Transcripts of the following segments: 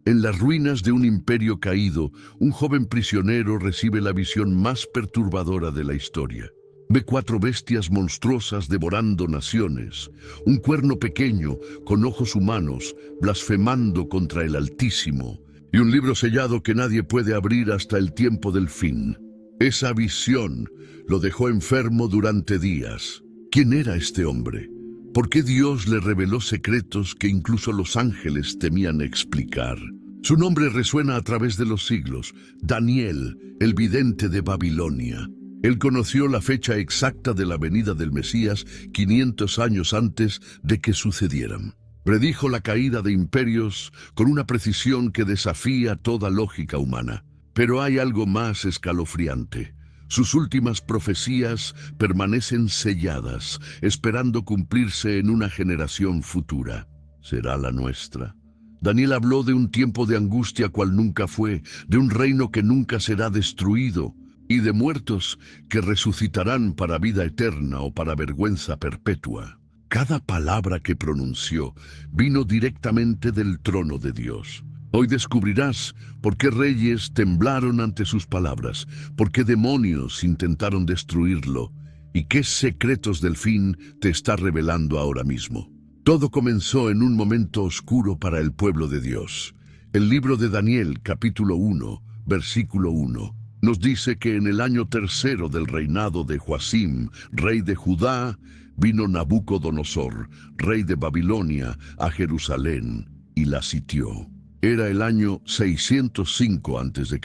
En las ruinas de un imperio caído, un joven prisionero recibe la visión más perturbadora de la historia. Ve 4 bestias monstruosas devorando naciones, un cuerno pequeño con ojos humanos blasfemando contra el Altísimo, y un libro sellado que nadie puede abrir hasta el tiempo del fin. Esa visión lo dejó enfermo durante días. ¿Quién era este hombre? ¿Por qué Dios le reveló secretos que incluso los ángeles temían explicar? Su nombre resuena a través de los siglos: Daniel, el vidente de Babilonia. Él conoció la fecha exacta de la venida del Mesías 500 años antes de que sucedieran. Predijo la caída de imperios con una precisión que desafía toda lógica humana. Pero hay algo más escalofriante. Sus últimas profecías permanecen selladas, esperando cumplirse en una generación futura. ¿Será la nuestra? Daniel habló de un tiempo de angustia cual nunca fue, de un reino que nunca será destruido, y de muertos que resucitarán para vida eterna o para vergüenza perpetua. Cada palabra que pronunció vino directamente del trono de Dios. Hoy descubrirás por qué reyes temblaron ante sus palabras, por qué demonios intentaron destruirlo, y qué secretos del fin te está revelando ahora mismo. Todo comenzó en un momento oscuro para el pueblo de Dios. El libro de Daniel, capítulo 1, versículo 1, nos dice que en el año 3 del reinado de Joacim, rey de Judá, vino Nabucodonosor, rey de Babilonia, a Jerusalén y la sitió. Era el año 605 a.C.,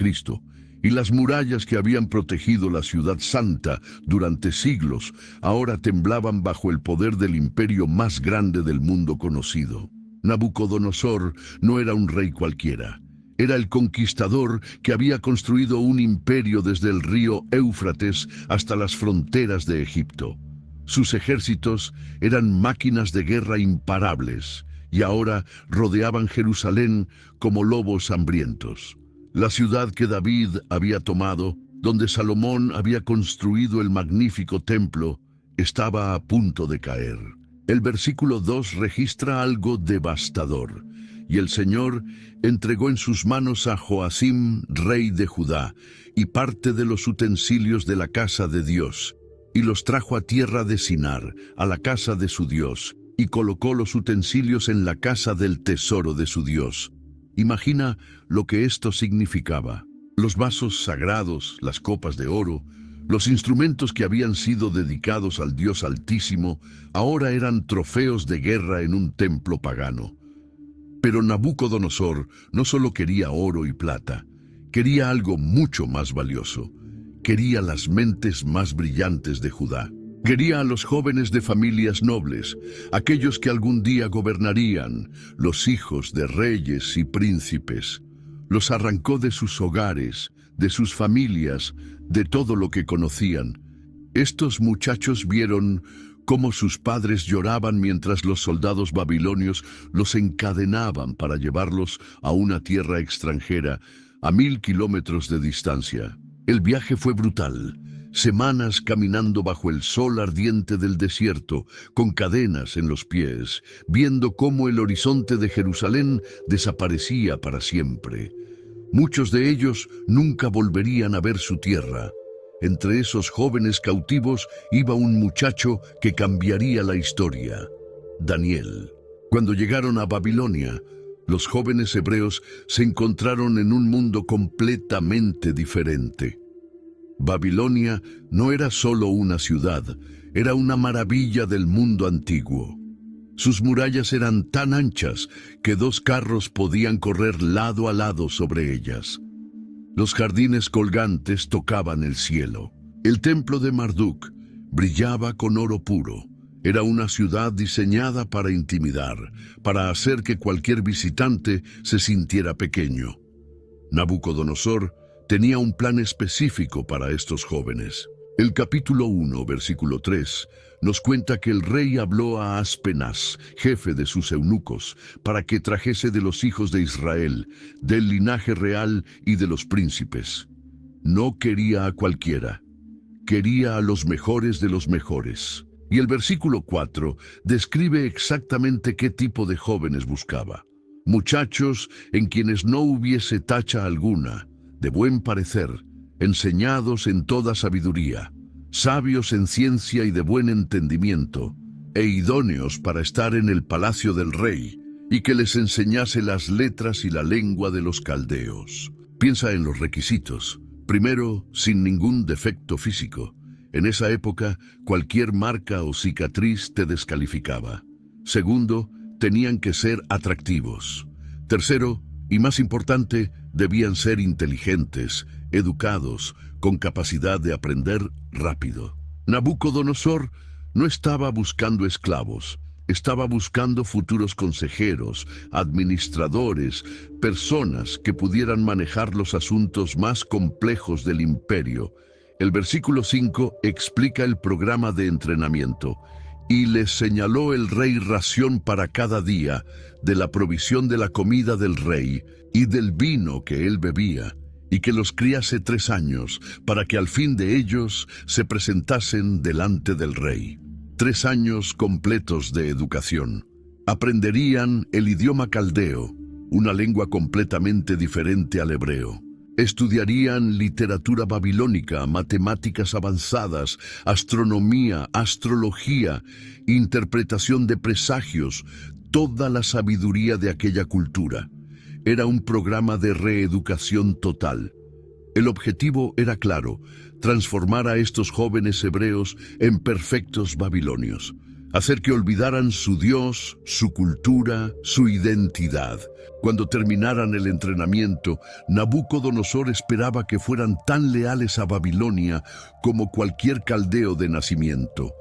y las murallas que habían protegido la ciudad santa durante siglos ahora temblaban bajo el poder del imperio más grande del mundo conocido. Nabucodonosor no era un rey cualquiera. Era el conquistador que había construido un imperio desde el río Éufrates hasta las fronteras de Egipto. Sus ejércitos eran máquinas de guerra imparables, y ahora rodeaban Jerusalén como lobos hambrientos. La ciudad que David había tomado, donde Salomón había construido el magnífico templo, estaba a punto de caer. El versículo 2 registra algo devastador. Y el Señor entregó en sus manos a Joacim, rey de Judá, y parte de los utensilios de la casa de Dios, y los trajo a tierra de Sinar, a la casa de su Dios, y colocó los utensilios en la casa del tesoro de su Dios. Imagina lo que esto significaba. Los vasos sagrados, las copas de oro, los instrumentos que habían sido dedicados al Dios Altísimo, ahora eran trofeos de guerra en un templo pagano. Pero Nabucodonosor no solo quería oro y plata, quería algo mucho más valioso. Quería las mentes más brillantes de Judá. Quería a los jóvenes de familias nobles, aquellos que algún día gobernarían, los hijos de reyes y príncipes. Los arrancó de sus hogares, de sus familias, de todo lo que conocían. Estos muchachos vieron cómo sus padres lloraban mientras los soldados babilonios los encadenaban para llevarlos a una tierra extranjera, a 1000 kilómetros de distancia. El viaje fue brutal. Semanas caminando bajo el sol ardiente del desierto, con cadenas en los pies, viendo cómo el horizonte de Jerusalén desaparecía para siempre. Muchos de ellos nunca volverían a ver su tierra. Entre esos jóvenes cautivos iba un muchacho que cambiaría la historia: Daniel. Cuando llegaron a Babilonia, los jóvenes hebreos se encontraron en un mundo completamente diferente. Babilonia no era solo una ciudad, era una maravilla del mundo antiguo. Sus murallas eran tan anchas que 2 carros podían correr lado a lado sobre ellas. Los jardines colgantes tocaban el cielo. El templo de Marduk brillaba con oro puro. Era una ciudad diseñada para intimidar, para hacer que cualquier visitante se sintiera pequeño. Nabucodonosor tenía un plan específico para estos jóvenes. El capítulo 1, versículo 3, nos cuenta que el rey habló a Aspenaz, jefe de sus eunucos, para que trajese de los hijos de Israel, del linaje real y de los príncipes. No quería a cualquiera, quería a los mejores de los mejores. Y el versículo 4 describe exactamente qué tipo de jóvenes buscaba. muchachos en quienes no hubiese tacha alguna, de buen parecer, enseñados en toda sabiduría, sabios en ciencia y de buen entendimiento, e idóneos para estar en el palacio del rey, y que les enseñase las letras y la lengua de los caldeos. Piensa en los requisitos. Primero, sin ningún defecto físico. En esa época, cualquier marca o cicatriz te descalificaba. Segundo, tenían que ser atractivos. Tercero, y más importante, debían ser inteligentes, educados, con capacidad de aprender rápido. Nabucodonosor no estaba buscando esclavos, estaba buscando futuros consejeros, administradores, personas que pudieran manejar los asuntos más complejos del imperio. El versículo 5 explica el programa de entrenamiento. Y les señaló el rey ración para cada día, de la provisión de la comida del rey y del vino que él bebía, y que los criase 3 años, para que al fin de ellos se presentasen delante del rey. 3 años completos de educación. Aprenderían el idioma caldeo, una lengua completamente diferente al hebreo. Estudiarían literatura babilónica, matemáticas avanzadas, astronomía, astrología, interpretación de presagios, toda la sabiduría de aquella cultura. Era un programa de reeducación total. El objetivo era claro: transformar a estos jóvenes hebreos en perfectos babilonios, hacer que olvidaran su Dios, su cultura, su identidad. Cuando terminaran el entrenamiento, Nabucodonosor esperaba que fueran tan leales a Babilonia como cualquier caldeo de nacimiento.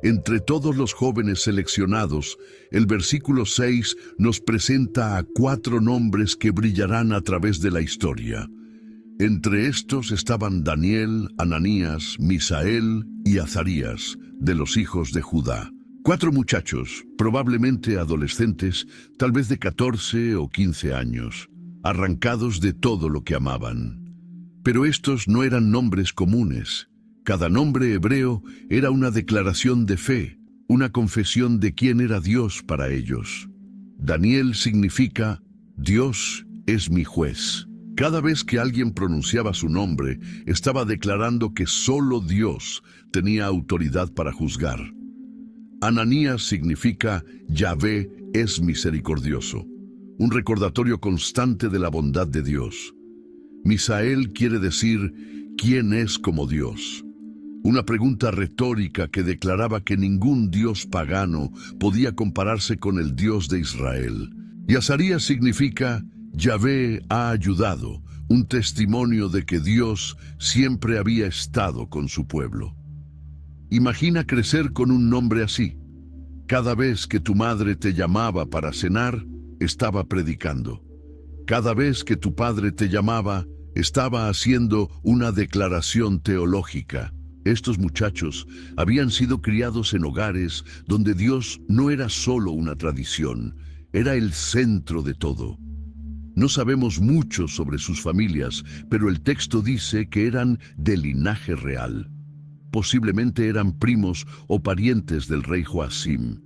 Entre todos los jóvenes seleccionados, el versículo 6 nos presenta a 4 nombres que brillarán a través de la historia. Entre estos estaban Daniel, Ananías, Misael y Azarías, de los hijos de Judá. 4 muchachos, probablemente adolescentes, tal vez de 14 o 15 años, arrancados de todo lo que amaban. Pero estos no eran nombres comunes. Cada nombre hebreo era una declaración de fe, una confesión de quién era Dios para ellos. Daniel significa Dios es mi juez. Cada vez que alguien pronunciaba su nombre, estaba declarando que solo Dios tenía autoridad para juzgar. Ananías significa Yahvé es misericordioso, un recordatorio constante de la bondad de Dios. Misael quiere decir ¿quién es como Dios? Una pregunta retórica que declaraba que ningún dios pagano podía compararse con el Dios de Israel. Y Azarías significa Yahvé ha ayudado, un testimonio de que Dios siempre había estado con su pueblo. Imagina crecer con un nombre así. Cada vez que tu madre te llamaba para cenar, estaba predicando. Cada vez que tu padre te llamaba, estaba haciendo una declaración teológica. Estos muchachos habían sido criados en hogares donde Dios no era solo una tradición, era el centro de todo. No sabemos mucho sobre sus familias, pero el texto dice que eran de linaje real. Posiblemente eran primos o parientes del rey Joacim.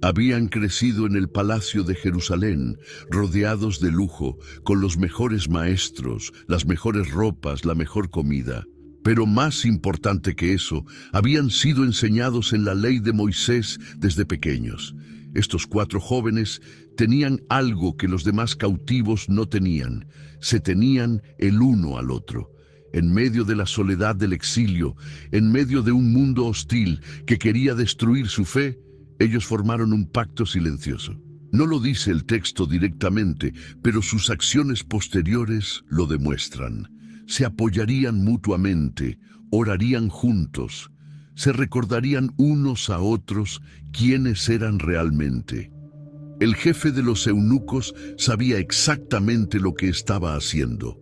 Habían crecido en el palacio de Jerusalén, rodeados de lujo, con los mejores maestros, las mejores ropas, la mejor comida. Pero más importante que eso, habían sido enseñados en la ley de Moisés desde pequeños. Estos 4 jóvenes tenían algo que los demás cautivos no tenían. Se tenían el uno al otro. En medio de la soledad del exilio, en medio de un mundo hostil que quería destruir su fe, ellos formaron un pacto silencioso. No lo dice el texto directamente, pero sus acciones posteriores lo demuestran. Se apoyarían mutuamente, orarían juntos, se recordarían unos a otros quiénes eran realmente. El jefe de los eunucos sabía exactamente lo que estaba haciendo.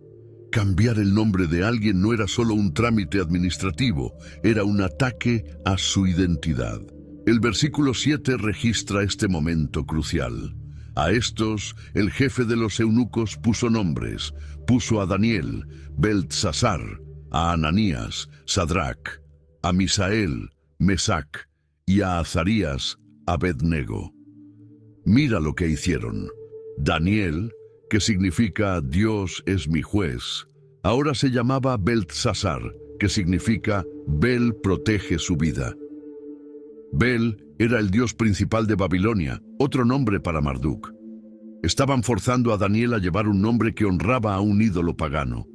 Cambiar el nombre de alguien no era solo un trámite administrativo, era un ataque a su identidad. El versículo 7 registra este momento crucial. A estos, el jefe de los eunucos puso nombres. Puso a Daniel, Beltsasar, a Ananías, Sadrac, a Misael, Mesac, y a Azarías, Abednego. Mira lo que hicieron. Daniel, que significa Dios es mi juez, ahora se llamaba Beltsasar, que significa Bel protege su vida. Bel era el dios principal de Babilonia, otro nombre para Marduk. Estaban forzando a Daniel a llevar un nombre que honraba a un ídolo pagano.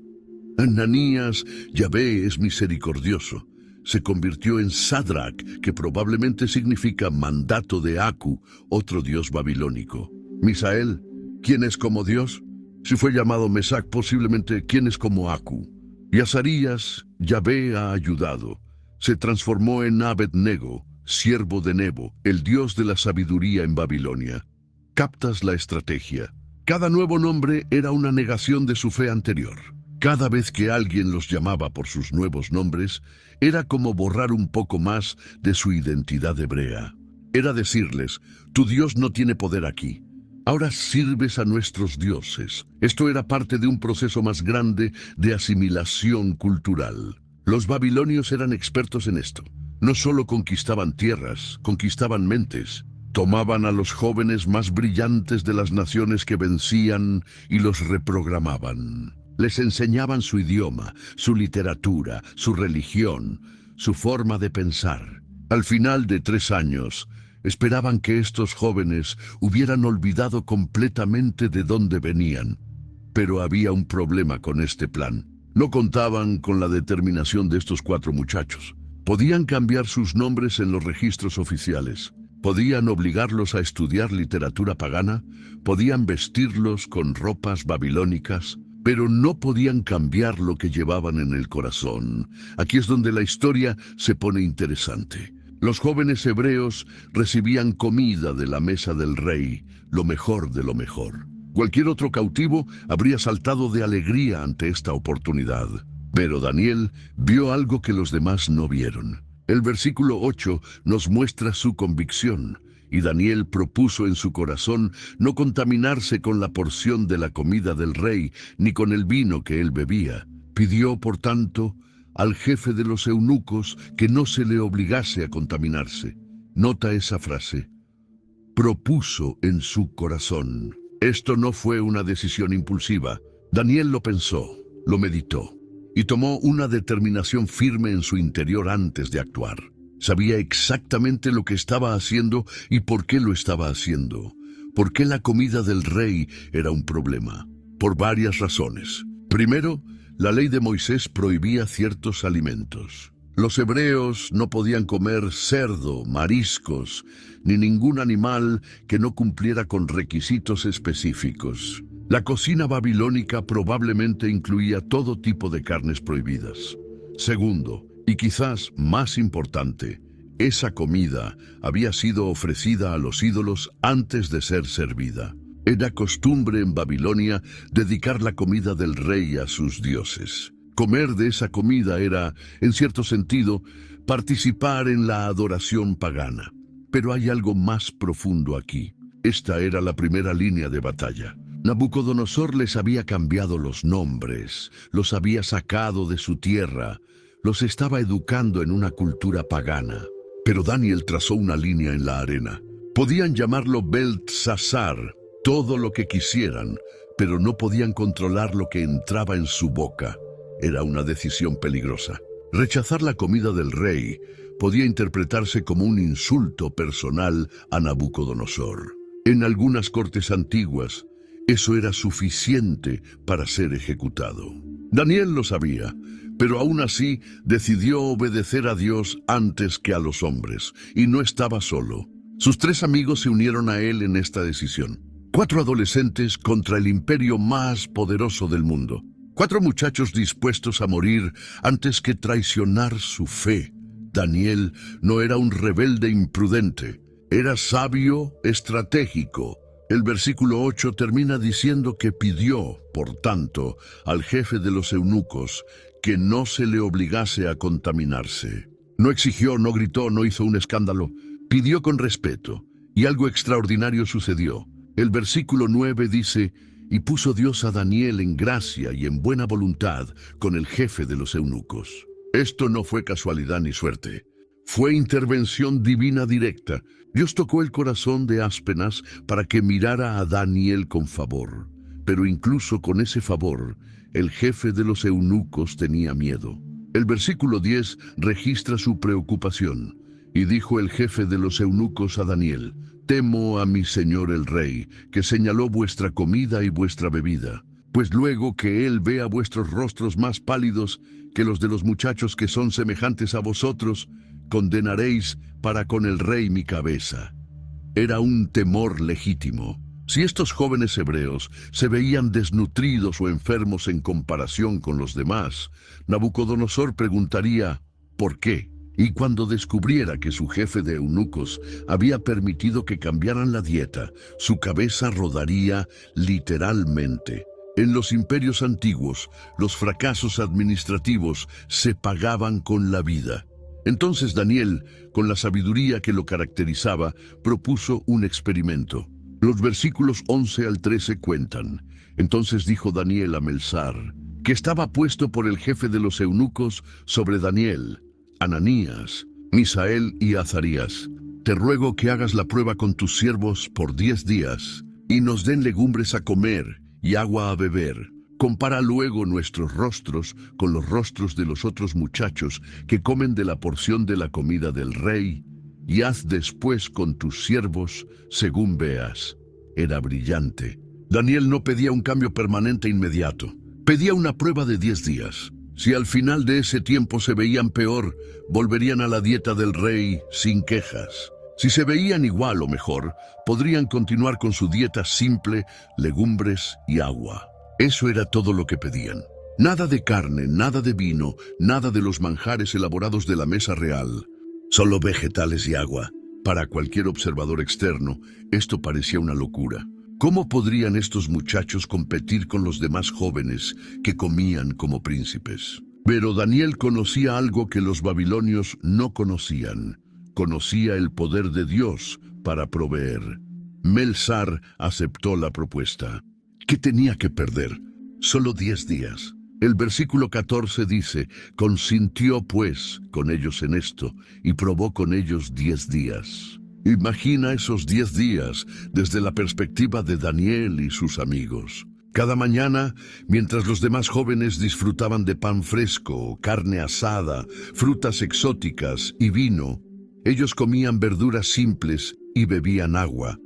Ananías, Yahvé es misericordioso, se convirtió en Sadrach, que probablemente significa mandato de Aku, otro dios babilónico. Misael, ¿quién es como Dios? Si fue llamado Mesac, posiblemente ¿quién es como Aku? Y Azarías, Yahvé ha ayudado. Se transformó en Abed-Nego, siervo de Nebo, el dios de la sabiduría en Babilonia. ¿Captas la estrategia? Cada nuevo nombre era una negación de su fe anterior. Cada vez que alguien los llamaba por sus nuevos nombres, era como borrar un poco más de su identidad hebrea. Era decirles, tu Dios no tiene poder aquí. Ahora sirves a nuestros dioses. Esto era parte de un proceso más grande de asimilación cultural. Los babilonios eran expertos en esto. No solo conquistaban tierras, conquistaban mentes. Tomaban a los jóvenes más brillantes de las naciones que vencían y los reprogramaban. Les enseñaban su idioma, su literatura, su religión, su forma de pensar. Al final de 3 años, esperaban que estos jóvenes hubieran olvidado completamente de dónde venían. Pero había un problema con este plan. No contaban con la determinación de estos 4 muchachos. Podían cambiar sus nombres en los registros oficiales. Podían obligarlos a estudiar literatura pagana, podían vestirlos con ropas babilónicas, pero no podían cambiar lo que llevaban en el corazón. Aquí es donde la historia se pone interesante. Los jóvenes hebreos recibían comida de la mesa del rey, lo mejor de lo mejor. Cualquier otro cautivo habría saltado de alegría ante esta oportunidad. Pero Daniel vio algo que los demás no vieron. El versículo 8 nos muestra su convicción, y Daniel propuso en su corazón no contaminarse con la porción de la comida del rey, ni con el vino que él bebía. Pidió, por tanto, al jefe de los eunucos que no se le obligase a contaminarse. Nota esa frase. Propuso en su corazón. Esto no fue una decisión impulsiva. Daniel lo pensó, lo meditó, y tomó una determinación firme en su interior antes de actuar. Sabía exactamente lo que estaba haciendo y por qué lo estaba haciendo. ¿Por qué la comida del rey era un problema? Por varias razones. Primero, la ley de Moisés prohibía ciertos alimentos. Los hebreos no podían comer cerdo, mariscos, ni ningún animal que no cumpliera con requisitos específicos. La cocina babilónica probablemente incluía todo tipo de carnes prohibidas. Segundo, y quizás más importante, esa comida había sido ofrecida a los ídolos antes de ser servida. Era costumbre en Babilonia dedicar la comida del rey a sus dioses. Comer de esa comida era, en cierto sentido, participar en la adoración pagana. Pero hay algo más profundo aquí. Esta era la primera línea de batalla. Nabucodonosor les había cambiado los nombres, los había sacado de su tierra, los estaba educando en una cultura pagana. Pero Daniel trazó una línea en la arena. Podían llamarlo Beltsasar, todo lo que quisieran, pero no podían controlar lo que entraba en su boca. Era una decisión peligrosa. Rechazar la comida del rey podía interpretarse como un insulto personal a Nabucodonosor. En algunas cortes antiguas, eso era suficiente para ser ejecutado. Daniel lo sabía, pero aún así decidió obedecer a Dios antes que a los hombres, y no estaba solo. Sus 3 amigos se unieron a él en esta decisión. 4 adolescentes contra el imperio más poderoso del mundo. 4 muchachos dispuestos a morir antes que traicionar su fe. Daniel no era un rebelde imprudente, era sabio, estratégico. El versículo 8 termina diciendo que pidió, por tanto, al jefe de los eunucos que no se le obligase a contaminarse. No exigió, no gritó, no hizo un escándalo. Pidió con respeto, y algo extraordinario sucedió. El versículo 9 dice, y puso Dios a Daniel en gracia y en buena voluntad con el jefe de los eunucos. Esto no fue casualidad ni suerte. Fue intervención divina directa. Dios tocó el corazón de Aspenaz para que mirara a Daniel con favor. Pero incluso con ese favor, el jefe de los eunucos tenía miedo. El versículo 10 registra su preocupación. Y dijo el jefe de los eunucos a Daniel: temo a mi señor el rey, que señaló vuestra comida y vuestra bebida. Pues luego que él vea vuestros rostros más pálidos que los de los muchachos que son semejantes a vosotros, condenaréis para con el rey mi cabeza. Era un temor legítimo. Si estos jóvenes hebreos se veían desnutridos o enfermos en comparación con los demás, Nabucodonosor preguntaría, ¿por qué? Y cuando descubriera que su jefe de eunucos había permitido que cambiaran la dieta, su cabeza rodaría literalmente. En los imperios antiguos, los fracasos administrativos se pagaban con la vida. Entonces Daniel, con la sabiduría que lo caracterizaba, propuso un experimento. Los versículos 11 al 13 cuentan: entonces dijo Daniel a Melsar, que estaba puesto por el jefe de los eunucos sobre Daniel, Ananías, Misael y Azarías: te ruego que hagas la prueba con tus siervos por 10 días, y nos den legumbres a comer y agua a beber. Compara luego nuestros rostros con los rostros de los otros muchachos que comen de la porción de la comida del rey, y haz después con tus siervos según veas. Era brillante. Daniel no pedía un cambio permanente inmediato. Pedía una prueba de 10 días. Si al final de ese tiempo se veían peor, volverían a la dieta del rey sin quejas. Si se veían igual o mejor, podrían continuar con su dieta simple, legumbres y agua. Eso era todo lo que pedían. Nada de carne, nada de vino, nada de los manjares elaborados de la mesa real. Solo vegetales y agua. Para cualquier observador externo, esto parecía una locura. ¿Cómo podrían estos muchachos competir con los demás jóvenes que comían como príncipes? Pero Daniel conocía algo que los babilonios no conocían. Conocía el poder de Dios para proveer. Melsar aceptó la propuesta. ¿Qué tenía que perder? Solo 10 días. El versículo 14 dice: consintió pues con ellos en esto, y probó con ellos 10 días. Imagina esos 10 días desde la perspectiva de Daniel y sus amigos. Cada mañana, mientras los demás jóvenes disfrutaban de pan fresco, carne asada, frutas exóticas y vino, ellos comían verduras simples y bebían agua.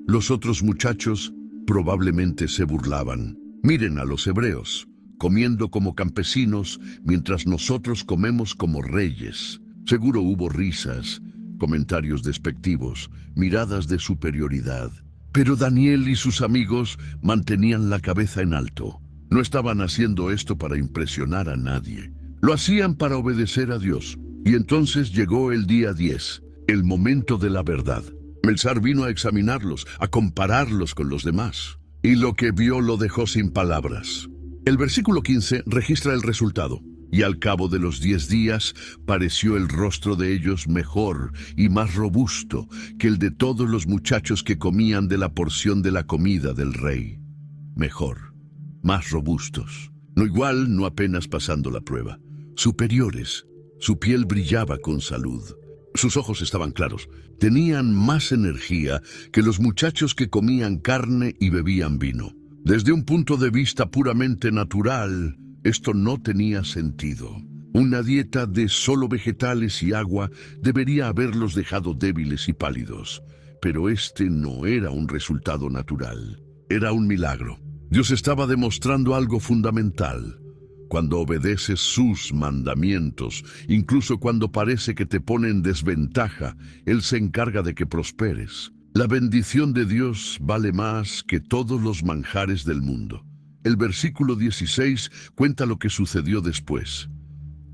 Los otros muchachos probablemente se burlaban. Miren a los hebreos, comiendo como campesinos, mientras nosotros comemos como reyes. Seguro hubo risas, comentarios despectivos, miradas de superioridad. Pero Daniel y sus amigos mantenían la cabeza en alto. No estaban haciendo esto para impresionar a nadie. Lo hacían para obedecer a Dios. Y entonces llegó el día 10, el momento de la verdad. Melsar vino a examinarlos, a compararlos con los demás. Y lo que vio lo dejó sin palabras. El versículo 15 registra el resultado. Y al cabo de los 10 días, pareció el rostro de ellos mejor y más robusto que el de todos los muchachos que comían de la porción de la comida del rey. Mejor, más robustos. No igual, no apenas pasando la prueba. Superiores. Su piel brillaba con salud. Sus ojos estaban claros. Tenían más energía que los muchachos que comían carne y bebían vino. Desde un punto de vista puramente natural, esto no tenía sentido. Una dieta de solo vegetales y agua debería haberlos dejado débiles y pálidos. Pero este no era un resultado natural. Era un milagro. Dios estaba demostrando algo fundamental. Cuando obedeces sus mandamientos, incluso cuando parece que te pone en desventaja, Él se encarga de que prosperes. La bendición de Dios vale más que todos los manjares del mundo. El versículo 16 cuenta lo que sucedió después.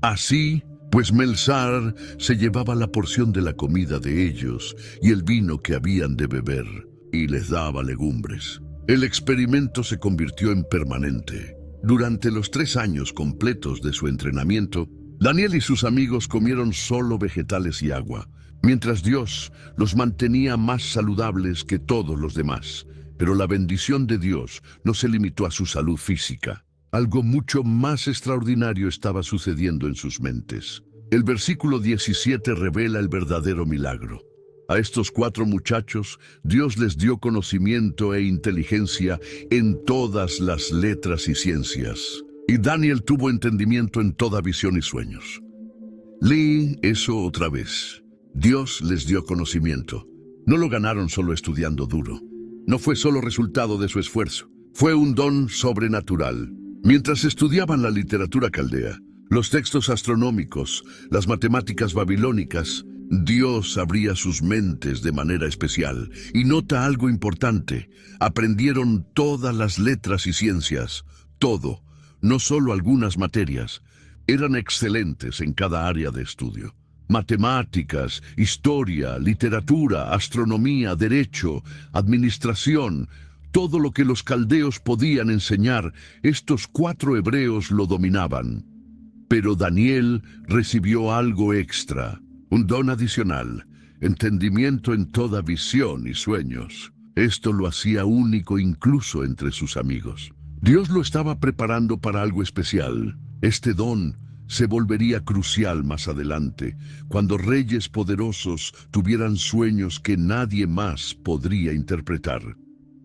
Así, pues Melsar se llevaba la porción de la comida de ellos y el vino que habían de beber, y les daba legumbres. El experimento se convirtió en permanente. Durante los 3 años completos de su entrenamiento, Daniel y sus amigos comieron solo vegetales y agua, mientras Dios los mantenía más saludables que todos los demás. Pero la bendición de Dios no se limitó a su salud física. Algo mucho más extraordinario estaba sucediendo en sus mentes. El versículo 17 revela el verdadero milagro. A estos 4 muchachos, Dios les dio conocimiento e inteligencia en todas las letras y ciencias. Y Daniel tuvo entendimiento en toda visión y sueños. Lee eso otra vez. Dios les dio conocimiento. No lo ganaron solo estudiando duro. No fue solo resultado de su esfuerzo. Fue un don sobrenatural. Mientras estudiaban la literatura caldea, los textos astronómicos, las matemáticas babilónicas, Dios abría sus mentes de manera especial. Y nota algo importante: aprendieron todas las letras y ciencias, todo, no solo algunas materias. Eran excelentes en cada área de estudio. Matemáticas, historia, literatura, astronomía, derecho, administración, todo lo que los caldeos podían enseñar, estos 4 hebreos lo dominaban. Pero Daniel recibió algo extra, un don adicional, entendimiento en toda visión y sueños. Esto lo hacía único incluso entre sus amigos. Dios lo estaba preparando para algo especial. Este don se volvería crucial más adelante, cuando reyes poderosos tuvieran sueños que nadie más podría interpretar.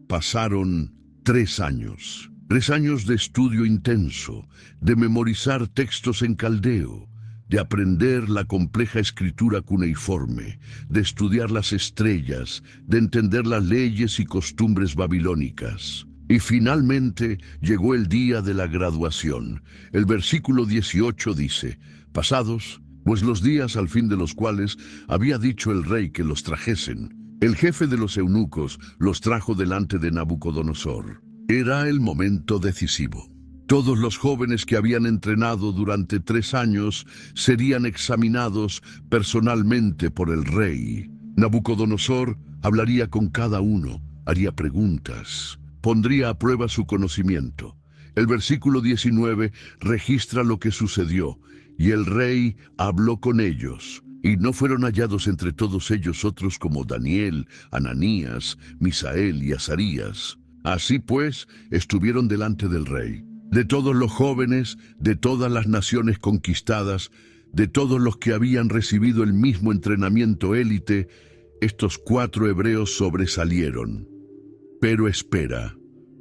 Pasaron 3 años. 3 años de estudio intenso, de memorizar textos en caldeo, de aprender la compleja escritura cuneiforme, de estudiar las estrellas, de entender las leyes y costumbres babilónicas. Y finalmente llegó el día de la graduación. El versículo 18 dice: pasados, pues los días al fin de los cuales había dicho el rey que los trajesen, el jefe de los eunucos los trajo delante de Nabucodonosor. Era el momento decisivo. Todos los jóvenes que habían entrenado durante 3 años serían examinados personalmente por el rey. Nabucodonosor hablaría con cada uno, haría preguntas, pondría a prueba su conocimiento. El versículo 19 registra lo que sucedió, y el rey habló con ellos, y no fueron hallados entre todos ellos otros como Daniel, Ananías, Misael y Azarías. Así pues, estuvieron delante del rey. De todos los jóvenes, de todas las naciones conquistadas, de todos los que habían recibido el mismo entrenamiento élite, estos 4 hebreos sobresalieron. Pero espera,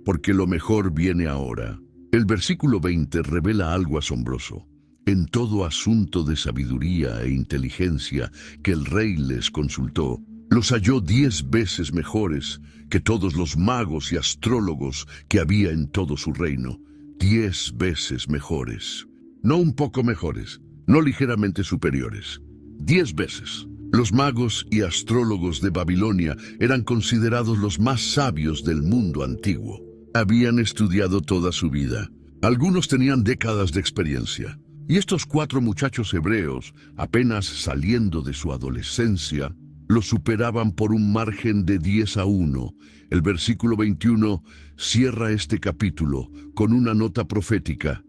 porque lo mejor viene ahora. El versículo 20 revela algo asombroso. En todo asunto de sabiduría e inteligencia que el rey les consultó, los halló 10 veces mejores que todos los magos y astrólogos que había en todo su reino. 10 veces mejores. No un poco mejores, no ligeramente superiores. 10 veces. Los magos y astrólogos de Babilonia eran considerados los más sabios del mundo antiguo. Habían estudiado toda su vida. Algunos tenían décadas de experiencia. Y estos 4 muchachos hebreos, apenas saliendo de su adolescencia, los superaban por un margen de 10-1. El versículo 21 cierra este capítulo con una nota profética: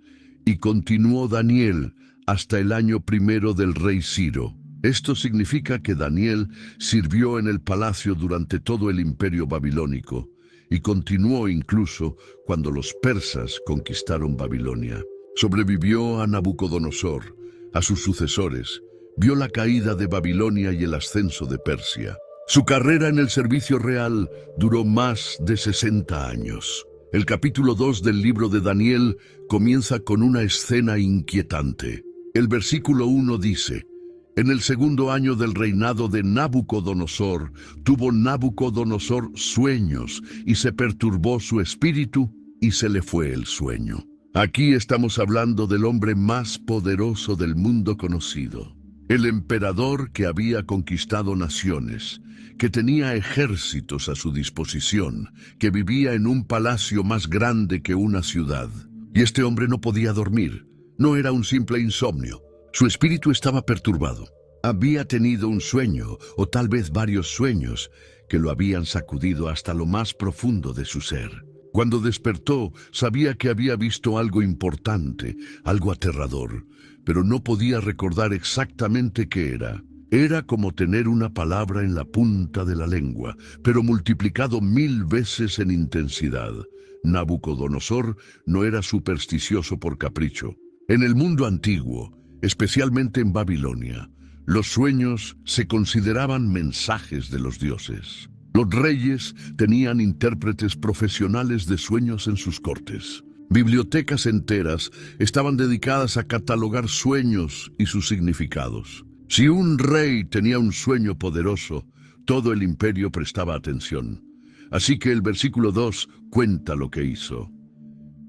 y continuó Daniel hasta el año 1 del rey Ciro. Esto significa que Daniel sirvió en el palacio durante todo el imperio babilónico y continuó incluso cuando los persas conquistaron Babilonia. Sobrevivió a Nabucodonosor, a sus sucesores, vio la caída de Babilonia y el ascenso de Persia. Su carrera en el servicio real duró más de 60 años. El capítulo 2 del libro de Daniel comienza con una escena inquietante. El versículo 1 dice: en el 2º año del reinado de Nabucodonosor, tuvo Nabucodonosor sueños y se perturbó su espíritu y se le fue el sueño. Aquí estamos hablando del hombre más poderoso del mundo conocido. El emperador que había conquistado naciones, que tenía ejércitos a su disposición, que vivía en un palacio más grande que una ciudad. Y este hombre no podía dormir. No era un simple insomnio. Su espíritu estaba perturbado. Había tenido un sueño, o tal vez varios sueños, que lo habían sacudido hasta lo más profundo de su ser. Cuando despertó, sabía que había visto algo importante, algo aterrador, pero no podía recordar exactamente qué era. Era como tener una palabra en la punta de la lengua, pero multiplicado 1000 veces en intensidad. Nabucodonosor no era supersticioso por capricho. En el mundo antiguo, especialmente en Babilonia. Los sueños se consideraban mensajes de los dioses. Los reyes tenían intérpretes profesionales de sueños en sus cortes. Bibliotecas enteras estaban dedicadas a catalogar sueños y sus significados. Si un rey tenía un sueño poderoso, todo el imperio prestaba atención. Así que el versículo 2 cuenta lo que hizo.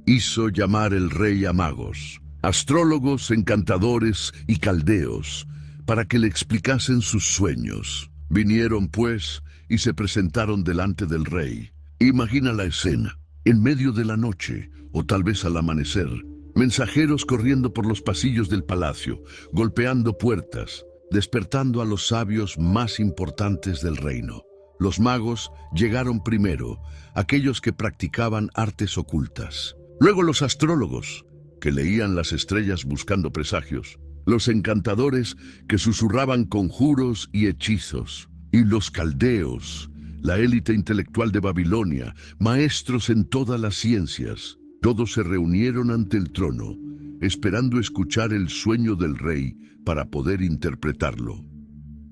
Hizo llamar el rey a magos, astrólogos, encantadores y caldeos, para que le explicasen sus sueños. Vinieron, pues, y se presentaron delante del rey. Imagina la escena. En medio de la noche, o tal vez al amanecer, mensajeros corriendo por los pasillos del palacio, golpeando puertas, despertando a los sabios más importantes del reino. Los magos llegaron primero, aquellos que practicaban artes ocultas. Luego los astrólogos, que leían las estrellas buscando presagios. Los encantadores, que susurraban conjuros y hechizos. Y los caldeos, la élite intelectual de Babilonia, maestros en todas las ciencias. Todos se reunieron ante el trono, esperando escuchar el sueño del rey para poder interpretarlo.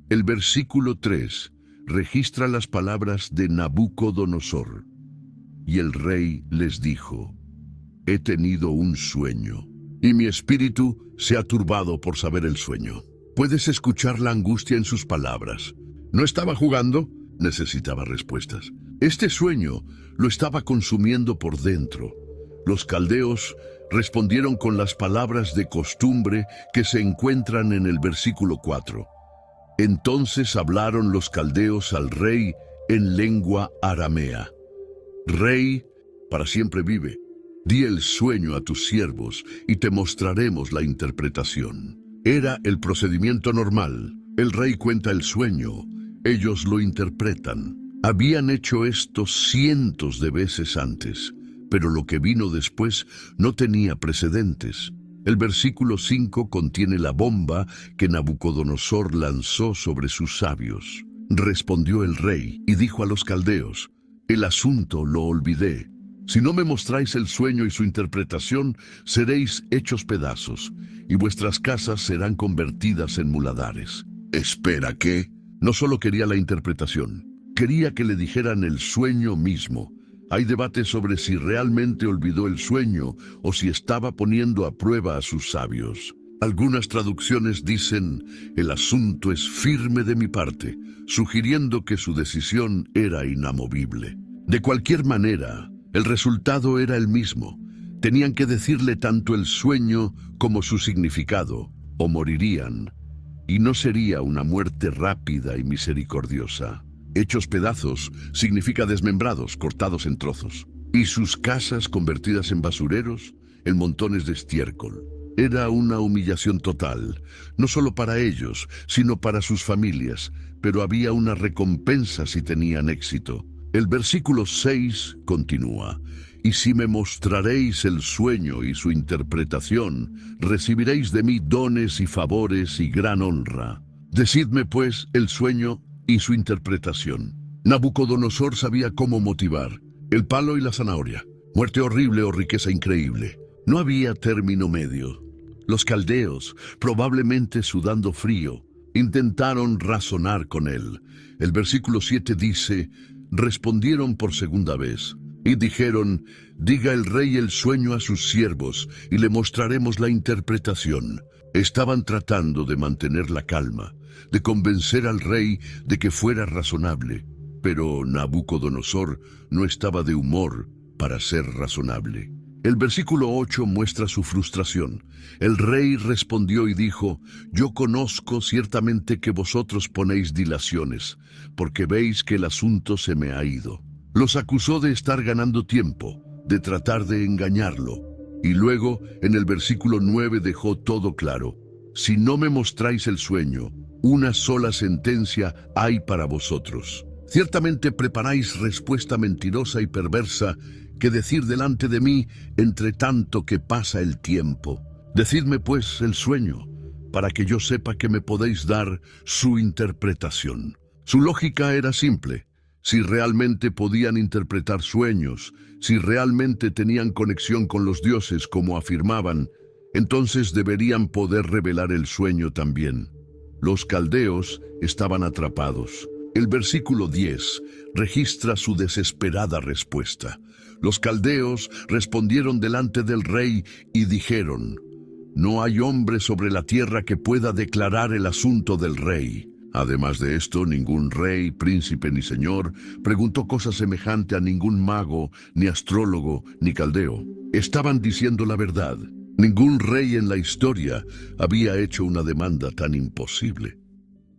El versículo 3 registra las palabras de Nabucodonosor. Y el rey les dijo: he tenido un sueño, y mi espíritu se ha turbado por saber el sueño. Puedes escuchar la angustia en sus palabras. ¿No estaba jugando? Necesitaba respuestas. Este sueño lo estaba consumiendo por dentro. Los caldeos respondieron con las palabras de costumbre que se encuentran en el versículo 4. Entonces hablaron los caldeos al rey en lengua aramea. Rey, para siempre vive. Di el sueño a tus siervos y te mostraremos la interpretación. Era el procedimiento normal. El rey cuenta el sueño, ellos lo interpretan. Habían hecho esto cientos de veces antes, pero lo que vino después no tenía precedentes. El versículo 5 contiene la bomba que Nabucodonosor lanzó sobre sus sabios. Respondió el rey y dijo a los caldeos: el asunto lo olvidé. Si no me mostráis el sueño y su interpretación, seréis hechos pedazos, y vuestras casas serán convertidas en muladares. ¿Espera qué? No solo quería la interpretación, quería que le dijeran el sueño mismo. Hay debate sobre si realmente olvidó el sueño o si estaba poniendo a prueba a sus sabios. Algunas traducciones dicen: el asunto es firme de mi parte, sugiriendo que su decisión era inamovible. De cualquier manera, el resultado era el mismo. Tenían que decirle tanto el sueño como su significado, o morirían. Y no sería una muerte rápida y misericordiosa. Hechos pedazos significa desmembrados, cortados en trozos. Y sus casas convertidas en basureros, en montones de estiércol. Era una humillación total, no solo para ellos, sino para sus familias, pero había una recompensa si tenían éxito. El versículo 6 continúa: y si me mostraréis el sueño y su interpretación, recibiréis de mí dones y favores y gran honra. Decidme, pues, el sueño y su interpretación. Nabucodonosor sabía cómo motivar: el palo y la zanahoria, muerte horrible o riqueza increíble. No había término medio. Los caldeos, probablemente sudando frío, intentaron razonar con él. El versículo 7 dice: respondieron por segunda vez y dijeron: diga el rey el sueño a sus siervos y le mostraremos la interpretación. Estaban tratando de mantener la calma, de convencer al rey de que fuera razonable, pero Nabucodonosor no estaba de humor para ser razonable. El versículo 8 muestra su frustración. El rey respondió y dijo: yo conozco ciertamente que vosotros ponéis dilaciones, porque veis que el asunto se me ha ido. Los acusó de estar ganando tiempo, de tratar de engañarlo. Y luego, en el versículo 9 dejó todo claro: si no me mostráis el sueño, una sola sentencia hay para vosotros. Ciertamente preparáis respuesta mentirosa y perversa que decir delante de mí, entre tanto que pasa el tiempo. Decidme pues el sueño, para que yo sepa que me podéis dar su interpretación. Su lógica era simple. Si realmente podían interpretar sueños, si realmente tenían conexión con los dioses como afirmaban, entonces deberían poder revelar el sueño también. Los caldeos estaban atrapados. El versículo 10 registra su desesperada respuesta. Los caldeos respondieron delante del rey y dijeron: no hay hombre sobre la tierra que pueda declarar el asunto del rey. Además de esto, ningún rey, príncipe ni señor preguntó cosa semejante a ningún mago, ni astrólogo, ni caldeo. Estaban diciendo la verdad. Ningún rey en la historia había hecho una demanda tan imposible.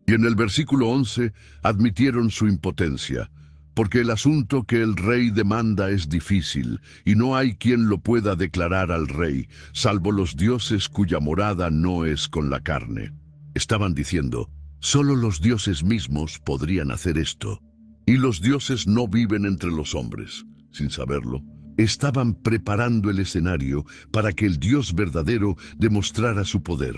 Y en el versículo 11 admitieron su impotencia, porque el asunto que el rey demanda es difícil, y no hay quien lo pueda declarar al rey, salvo los dioses cuya morada no es con la carne. Estaban diciendo: solo los dioses mismos podrían hacer esto, y los dioses no viven entre los hombres. Sin saberlo, estaban preparando el escenario para que el Dios verdadero demostrara su poder.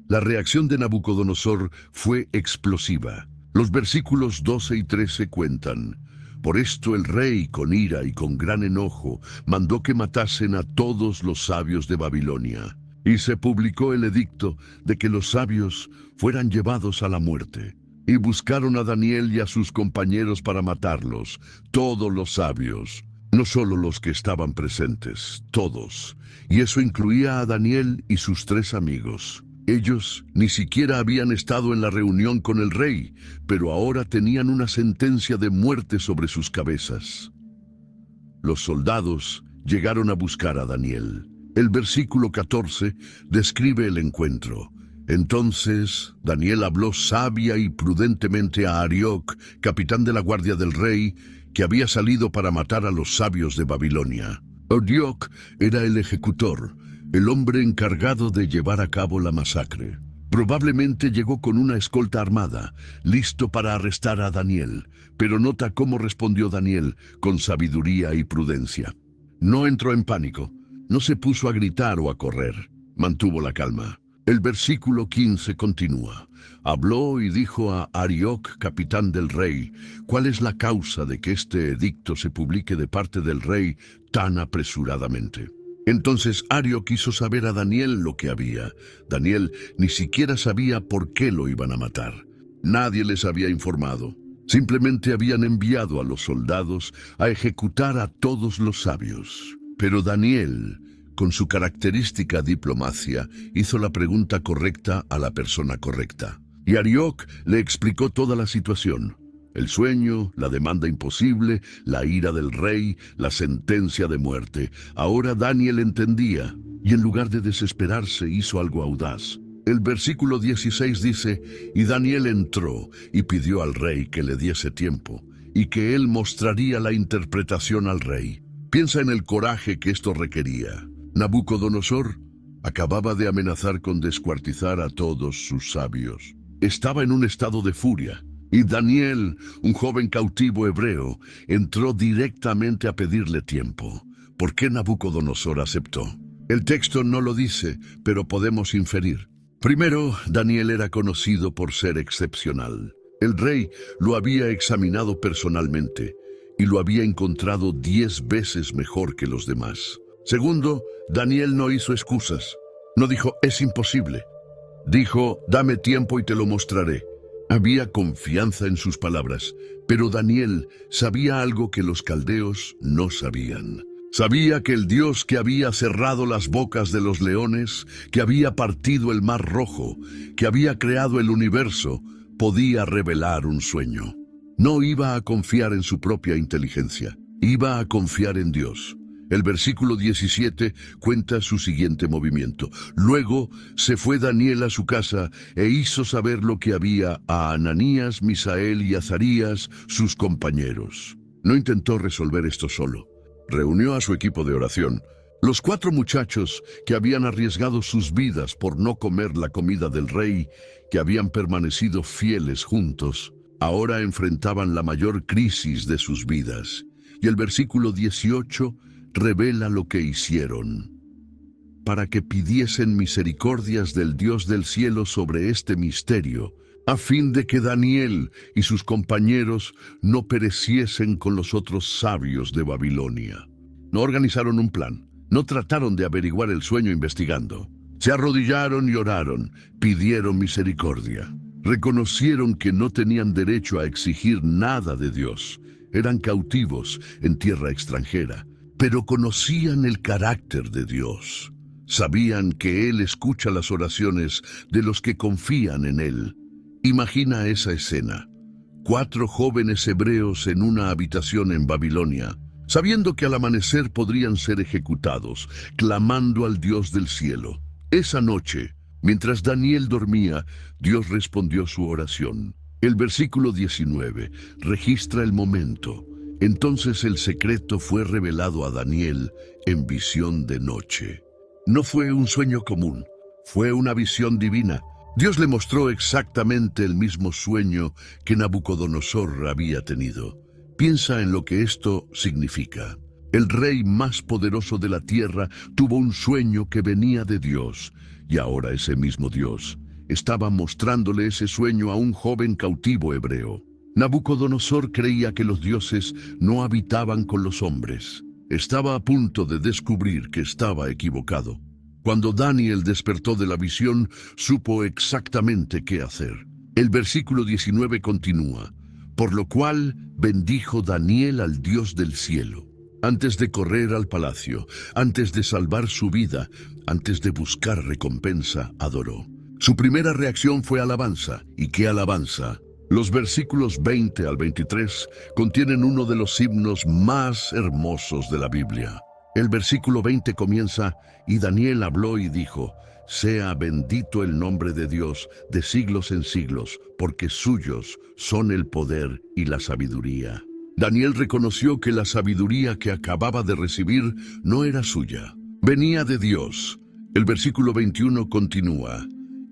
La reacción de Nabucodonosor fue explosiva. Los versículos 12 y 13 cuentan: por esto el rey, con ira y con gran enojo, mandó que matasen a todos los sabios de Babilonia. Y se publicó el edicto de que los sabios fueran llevados a la muerte. Y buscaron a Daniel y a sus compañeros para matarlos, todos los sabios. No solo los que estaban presentes, todos. Y eso incluía a Daniel y sus 3 amigos. Ellos ni siquiera habían estado en la reunión con el rey, pero ahora tenían una sentencia de muerte sobre sus cabezas. Los soldados llegaron a buscar a Daniel. El versículo 14 describe el encuentro. Entonces Daniel habló sabia y prudentemente a Arioc, capitán de la guardia del rey, que había salido para matar a los sabios de Babilonia. Arioc era el ejecutor, el hombre encargado de llevar a cabo la masacre. Probablemente llegó con una escolta armada, listo para arrestar a Daniel, pero nota cómo respondió Daniel con sabiduría y prudencia. No entró en pánico, no se puso a gritar o a correr, mantuvo la calma. El versículo 15 continúa. Habló y dijo a Arioc, capitán del rey: ¿cuál es la causa de que este edicto se publique de parte del rey tan apresuradamente? Entonces Arioc quiso saber a Daniel lo que había. Daniel ni siquiera sabía por qué lo iban a matar. Nadie les había informado. Simplemente habían enviado a los soldados a ejecutar a todos los sabios. Pero Daniel, con su característica diplomacia, hizo la pregunta correcta a la persona correcta. Y Arioc le explicó toda la situación: el sueño, la demanda imposible, la ira del rey, la sentencia de muerte. Ahora Daniel entendía, y en lugar de desesperarse hizo algo audaz. El versículo 16 dice: y Daniel entró y pidió al rey que le diese tiempo, y que él mostraría la interpretación al rey. Piensa en el coraje que esto requería. Nabucodonosor acababa de amenazar con descuartizar a todos sus sabios. Estaba en un estado de furia, y Daniel, un joven cautivo hebreo, entró directamente a pedirle tiempo. ¿Por qué Nabucodonosor aceptó? El texto no lo dice, pero podemos inferir. Primero, Daniel era conocido por ser excepcional. El rey lo había examinado personalmente y lo había encontrado 10 veces mejor que los demás. Segundo, Daniel no hizo excusas. No dijo: es imposible. Dijo: dame tiempo y te lo mostraré. Había confianza en sus palabras, pero Daniel sabía algo que los caldeos no sabían. Sabía que el Dios que había cerrado las bocas de los leones, que había partido el mar rojo, que había creado el universo, podía revelar un sueño. No iba a confiar en su propia inteligencia, iba a confiar en Dios. El versículo 17 cuenta su siguiente movimiento. Luego se fue Daniel a su casa e hizo saber lo que había a Ananías, Misael y Azarías, sus compañeros. No intentó resolver esto solo. Reunió a su equipo de oración. Los 4 muchachos que habían arriesgado sus vidas por no comer la comida del rey, que habían permanecido fieles juntos, ahora enfrentaban la mayor crisis de sus vidas. Y el versículo 18 revela lo que hicieron: para que pidiesen misericordias del Dios del cielo sobre este misterio, a fin de que Daniel y sus compañeros no pereciesen con los otros sabios de Babilonia. No organizaron un plan, no trataron de averiguar el sueño investigando. Se arrodillaron y oraron, pidieron misericordia. Reconocieron que no tenían derecho a exigir nada de Dios. Eran cautivos en tierra extranjera, pero conocían el carácter de Dios. Sabían que Él escucha las oraciones de los que confían en Él. Imagina esa escena. 4 jóvenes hebreos en una habitación en Babilonia, sabiendo que al amanecer podrían ser ejecutados, clamando al Dios del cielo. Esa noche, mientras Daniel dormía, Dios respondió su oración. El versículo 19 registra el momento. Entonces el secreto fue revelado a Daniel en visión de noche. No fue un sueño común, fue una visión divina. Dios le mostró exactamente el mismo sueño que Nabucodonosor había tenido. Piensa en lo que esto significa. El rey más poderoso de la tierra tuvo un sueño que venía de Dios, y ahora ese mismo Dios estaba mostrándole ese sueño a un joven cautivo hebreo. Nabucodonosor creía que los dioses no habitaban con los hombres. Estaba a punto de descubrir que estaba equivocado. Cuando Daniel despertó de la visión, supo exactamente qué hacer. El versículo 19 continúa: por lo cual bendijo Daniel al Dios del cielo. Antes de correr al palacio, antes de salvar su vida, antes de buscar recompensa, adoró. Su primera reacción fue alabanza. ¿Y qué alabanza? Los versículos 20 al 23 contienen uno de los himnos más hermosos de la Biblia. El versículo 20 comienza: y Daniel habló y dijo: sea bendito el nombre de Dios de siglos en siglos, porque suyos son el poder y la sabiduría. Daniel reconoció que la sabiduría que acababa de recibir no era suya, venía de Dios. El versículo 21 continúa: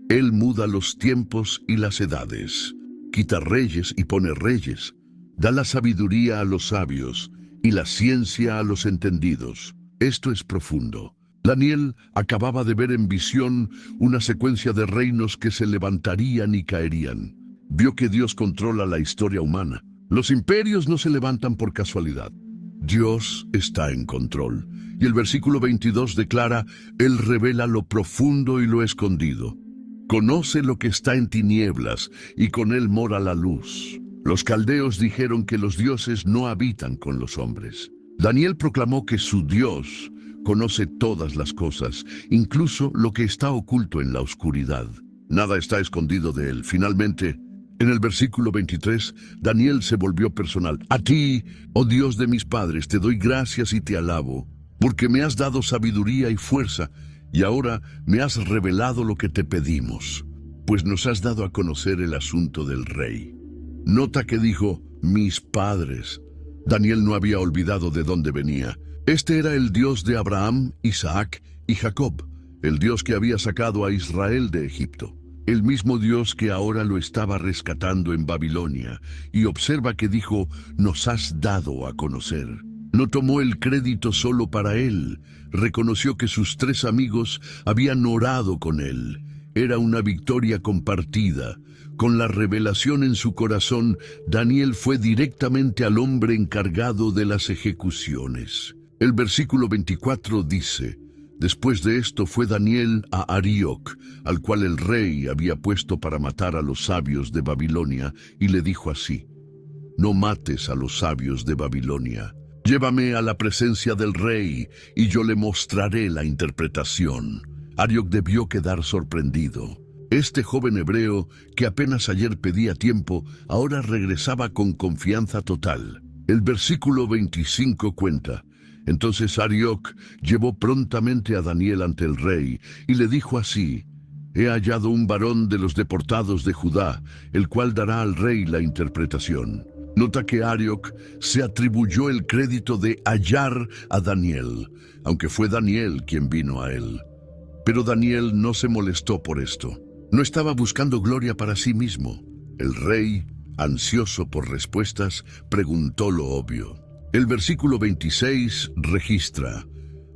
Él muda los tiempos y las edades, quita reyes y pone reyes, da la sabiduría a los sabios y la ciencia a los entendidos. Esto es profundo. Daniel acababa de ver en visión una secuencia de reinos que se levantarían y caerían. Vio que Dios controla la historia humana. Los imperios no se levantan por casualidad. Dios está en control. Y el versículo 22 declara: Él revela lo profundo y lo escondido. Conoce lo que está en tinieblas, y con Él mora la luz. Los caldeos dijeron que los dioses no habitan con los hombres. Daniel proclamó que su Dios conoce todas las cosas, incluso lo que está oculto en la oscuridad. Nada está escondido de Él. Finalmente, en el versículo 23, Daniel se volvió personal. A ti, oh Dios de mis padres, te doy gracias y te alabo, porque me has dado sabiduría y fuerza, y ahora me has revelado lo que te pedimos, pues nos has dado a conocer el asunto del rey. Nota que dijo, mis padres. Daniel no había olvidado de dónde venía. Este era el Dios de Abraham, Isaac y Jacob, el Dios que había sacado a Israel de Egipto. El mismo Dios que ahora lo estaba rescatando en Babilonia. Y observa que dijo, nos has dado a conocer. No tomó el crédito solo para él. Reconoció que sus 3 amigos habían orado con él. Era una victoria compartida. Con la revelación en su corazón, Daniel fue directamente al hombre encargado de las ejecuciones. El versículo 24 dice: después de esto fue Daniel a Arioc, al cual el rey había puesto para matar a los sabios de Babilonia, y le dijo así: no mates a los sabios de Babilonia. Llévame a la presencia del rey, y yo le mostraré la interpretación. Arioc debió quedar sorprendido. Este joven hebreo, que apenas ayer pedía tiempo, ahora regresaba con confianza total. El versículo 25 cuenta: entonces Arioc llevó prontamente a Daniel ante el rey, y le dijo así: he hallado un varón de los deportados de Judá, el cual dará al rey la interpretación. Nota que Arioc se atribuyó el crédito de hallar a Daniel, aunque fue Daniel quien vino a él. Pero Daniel no se molestó por esto. No estaba buscando gloria para sí mismo. El rey, ansioso por respuestas, preguntó lo obvio. El versículo 26 registra: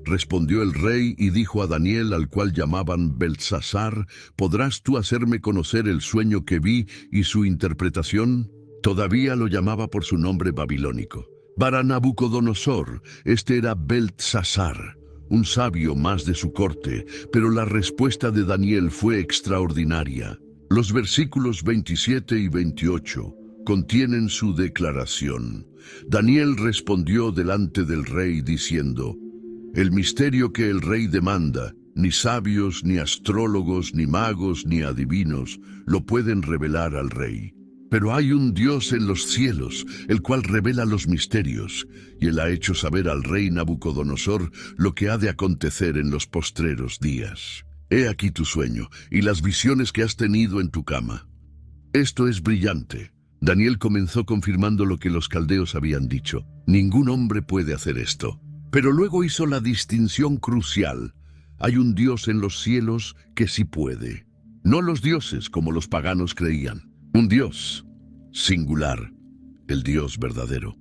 respondió el rey y dijo a Daniel, al cual llamaban Beltsasar: ¿podrás tú hacerme conocer el sueño que vi y su interpretación? Todavía lo llamaba por su nombre babilónico. Para Nabucodonosor, este era Beltsasar, un sabio más de su corte, pero la respuesta de Daniel fue extraordinaria. Los versículos 27 y 28 contienen su declaración. Daniel respondió delante del rey diciendo: el misterio que el rey demanda, ni sabios, ni astrólogos, ni magos, ni adivinos lo pueden revelar al rey. Pero hay un Dios en los cielos, el cual revela los misterios, y él ha hecho saber al rey Nabucodonosor lo que ha de acontecer en los postreros días. He aquí tu sueño y las visiones que has tenido en tu cama. Esto es brillante. Daniel comenzó confirmando lo que los caldeos habían dicho. Ningún hombre puede hacer esto. Pero luego hizo la distinción crucial. Hay un Dios en los cielos que sí puede. No los dioses como los paganos creían. Un Dios singular, el Dios verdadero.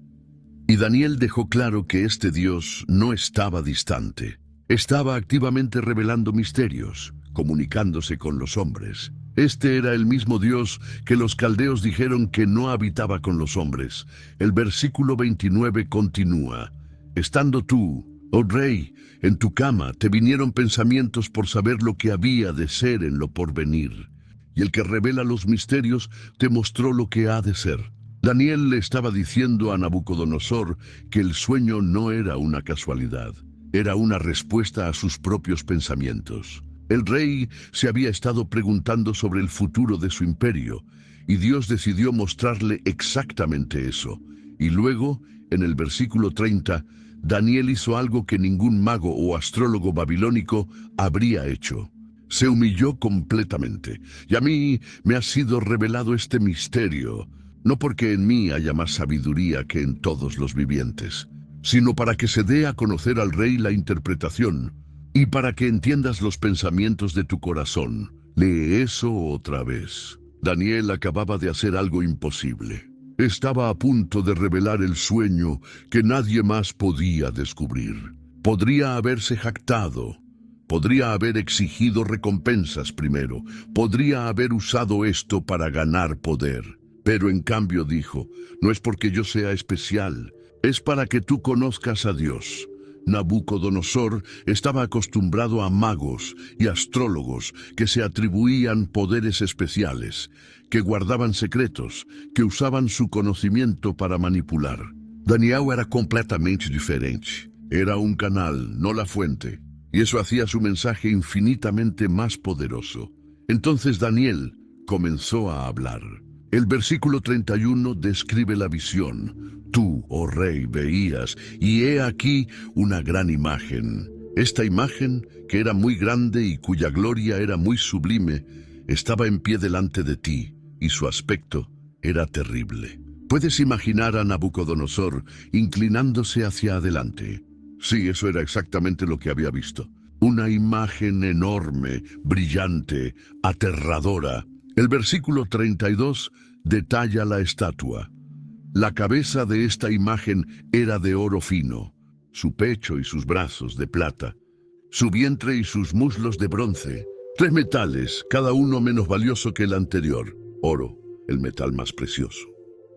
Y Daniel dejó claro que este Dios no estaba distante. Estaba activamente revelando misterios, comunicándose con los hombres. Este era el mismo Dios que los caldeos dijeron que no habitaba con los hombres. El versículo 29 continúa: estando tú, oh rey, en tu cama, te vinieron pensamientos por saber lo que había de ser en lo porvenir. Y el que revela los misterios te mostró lo que ha de ser. Daniel le estaba diciendo a Nabucodonosor que el sueño no era una casualidad, era una respuesta a sus propios pensamientos. El rey se había estado preguntando sobre el futuro de su imperio, y Dios decidió mostrarle exactamente eso. Y luego, en el versículo 30, Daniel hizo algo que ningún mago o astrólogo babilónico habría hecho. Se humilló completamente. Y a mí me ha sido revelado este misterio, no porque en mí haya más sabiduría que en todos los vivientes, sino para que se dé a conocer al rey la interpretación, y para que entiendas los pensamientos de tu corazón. Lee eso otra vez. Daniel acababa de hacer algo imposible. Estaba a punto de revelar el sueño que nadie más podía descubrir. Podría haberse jactado. Podría haber exigido recompensas primero, podría haber usado esto para ganar poder. Pero en cambio dijo: no es porque yo sea especial, es para que tú conozcas a Dios. Nabucodonosor estaba acostumbrado a magos y astrólogos que se atribuían poderes especiales, que guardaban secretos, que usaban su conocimiento para manipular. Daniel era completamente diferente. Era un canal, no la fuente. Y eso hacía su mensaje infinitamente más poderoso. Entonces Daniel comenzó a hablar. El versículo 31 describe la visión. Tú, oh rey, veías, y he aquí una gran imagen. Esta imagen, que era muy grande y cuya gloria era muy sublime, estaba en pie delante de ti, y su aspecto era terrible. Puedes imaginar a Nabucodonosor inclinándose hacia adelante. Sí, eso era exactamente lo que había visto. Una imagen enorme, brillante, aterradora. El versículo 32 detalla la estatua. La cabeza de esta imagen era de oro fino, su pecho y sus brazos de plata, su vientre y sus muslos de bronce. 3 metales, cada uno menos valioso que el anterior. Oro, el metal más precioso.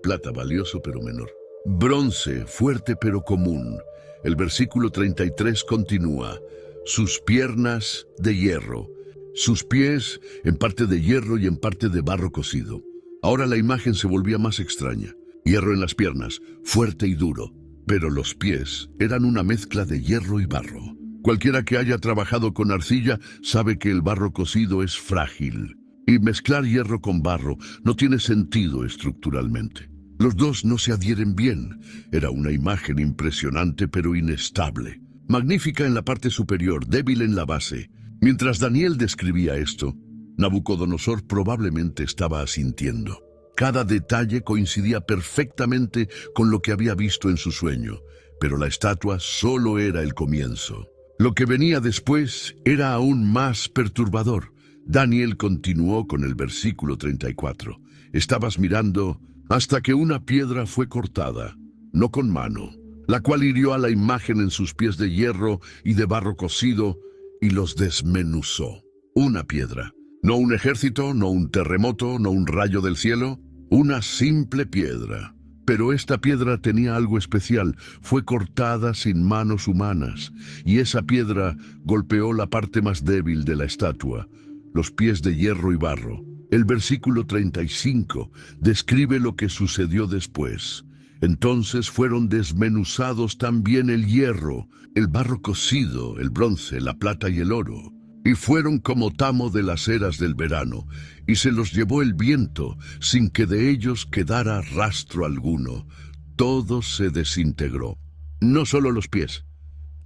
Plata, valioso pero menor. Bronce, fuerte pero común. El versículo 33 continúa: sus piernas de hierro, sus pies en parte de hierro y en parte de barro cocido. Ahora la imagen se volvía más extraña. Hierro en las piernas, fuerte y duro, pero los pies eran una mezcla de hierro y barro. Cualquiera que haya trabajado con arcilla sabe que el barro cocido es frágil, y mezclar hierro con barro no tiene sentido estructuralmente. Los dos no se adhieren bien. Era una imagen impresionante pero inestable. Magnífica en la parte superior, débil en la base. Mientras Daniel describía esto, Nabucodonosor probablemente estaba asintiendo. Cada detalle coincidía perfectamente con lo que había visto en su sueño, pero la estatua solo era el comienzo. Lo que venía después era aún más perturbador. Daniel continuó con el versículo 34. Estabas mirando hasta que una piedra fue cortada, no con mano, la cual hirió a la imagen en sus pies de hierro y de barro cocido y los desmenuzó. Una piedra. No un ejército, no un terremoto, no un rayo del cielo. Una simple piedra. Pero esta piedra tenía algo especial, fue cortada sin manos humanas, y esa piedra golpeó la parte más débil de la estatua, los pies de hierro y barro. El versículo 35 describe lo que sucedió después. Entonces fueron desmenuzados también el hierro, el barro cocido, el bronce, la plata y el oro, y fueron como tamo de las eras del verano, y se los llevó el viento, sin que de ellos quedara rastro alguno. Todo se desintegró. No solo los pies,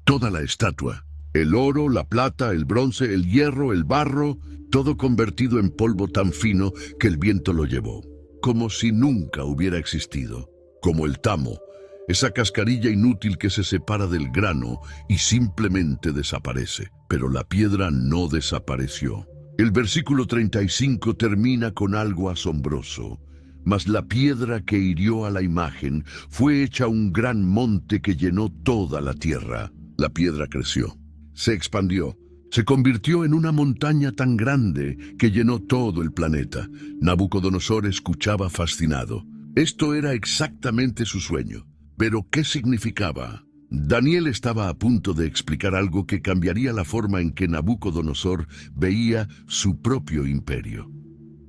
toda la estatua. El oro, la plata, el bronce, el hierro, el barro, todo convertido en polvo tan fino que el viento lo llevó, como si nunca hubiera existido. Como el tamo, esa cascarilla inútil que se separa del grano y simplemente desaparece. Pero la piedra no desapareció. El versículo 35 termina con algo asombroso. Mas la piedra que hirió a la imagen fue hecha un gran monte que llenó toda la tierra. La piedra creció, se expandió, se convirtió en una montaña tan grande que llenó todo el planeta. Nabucodonosor escuchaba fascinado. Esto era exactamente su sueño. ¿Pero qué significaba? Daniel estaba a punto de explicar algo que cambiaría la forma en que Nabucodonosor veía su propio imperio.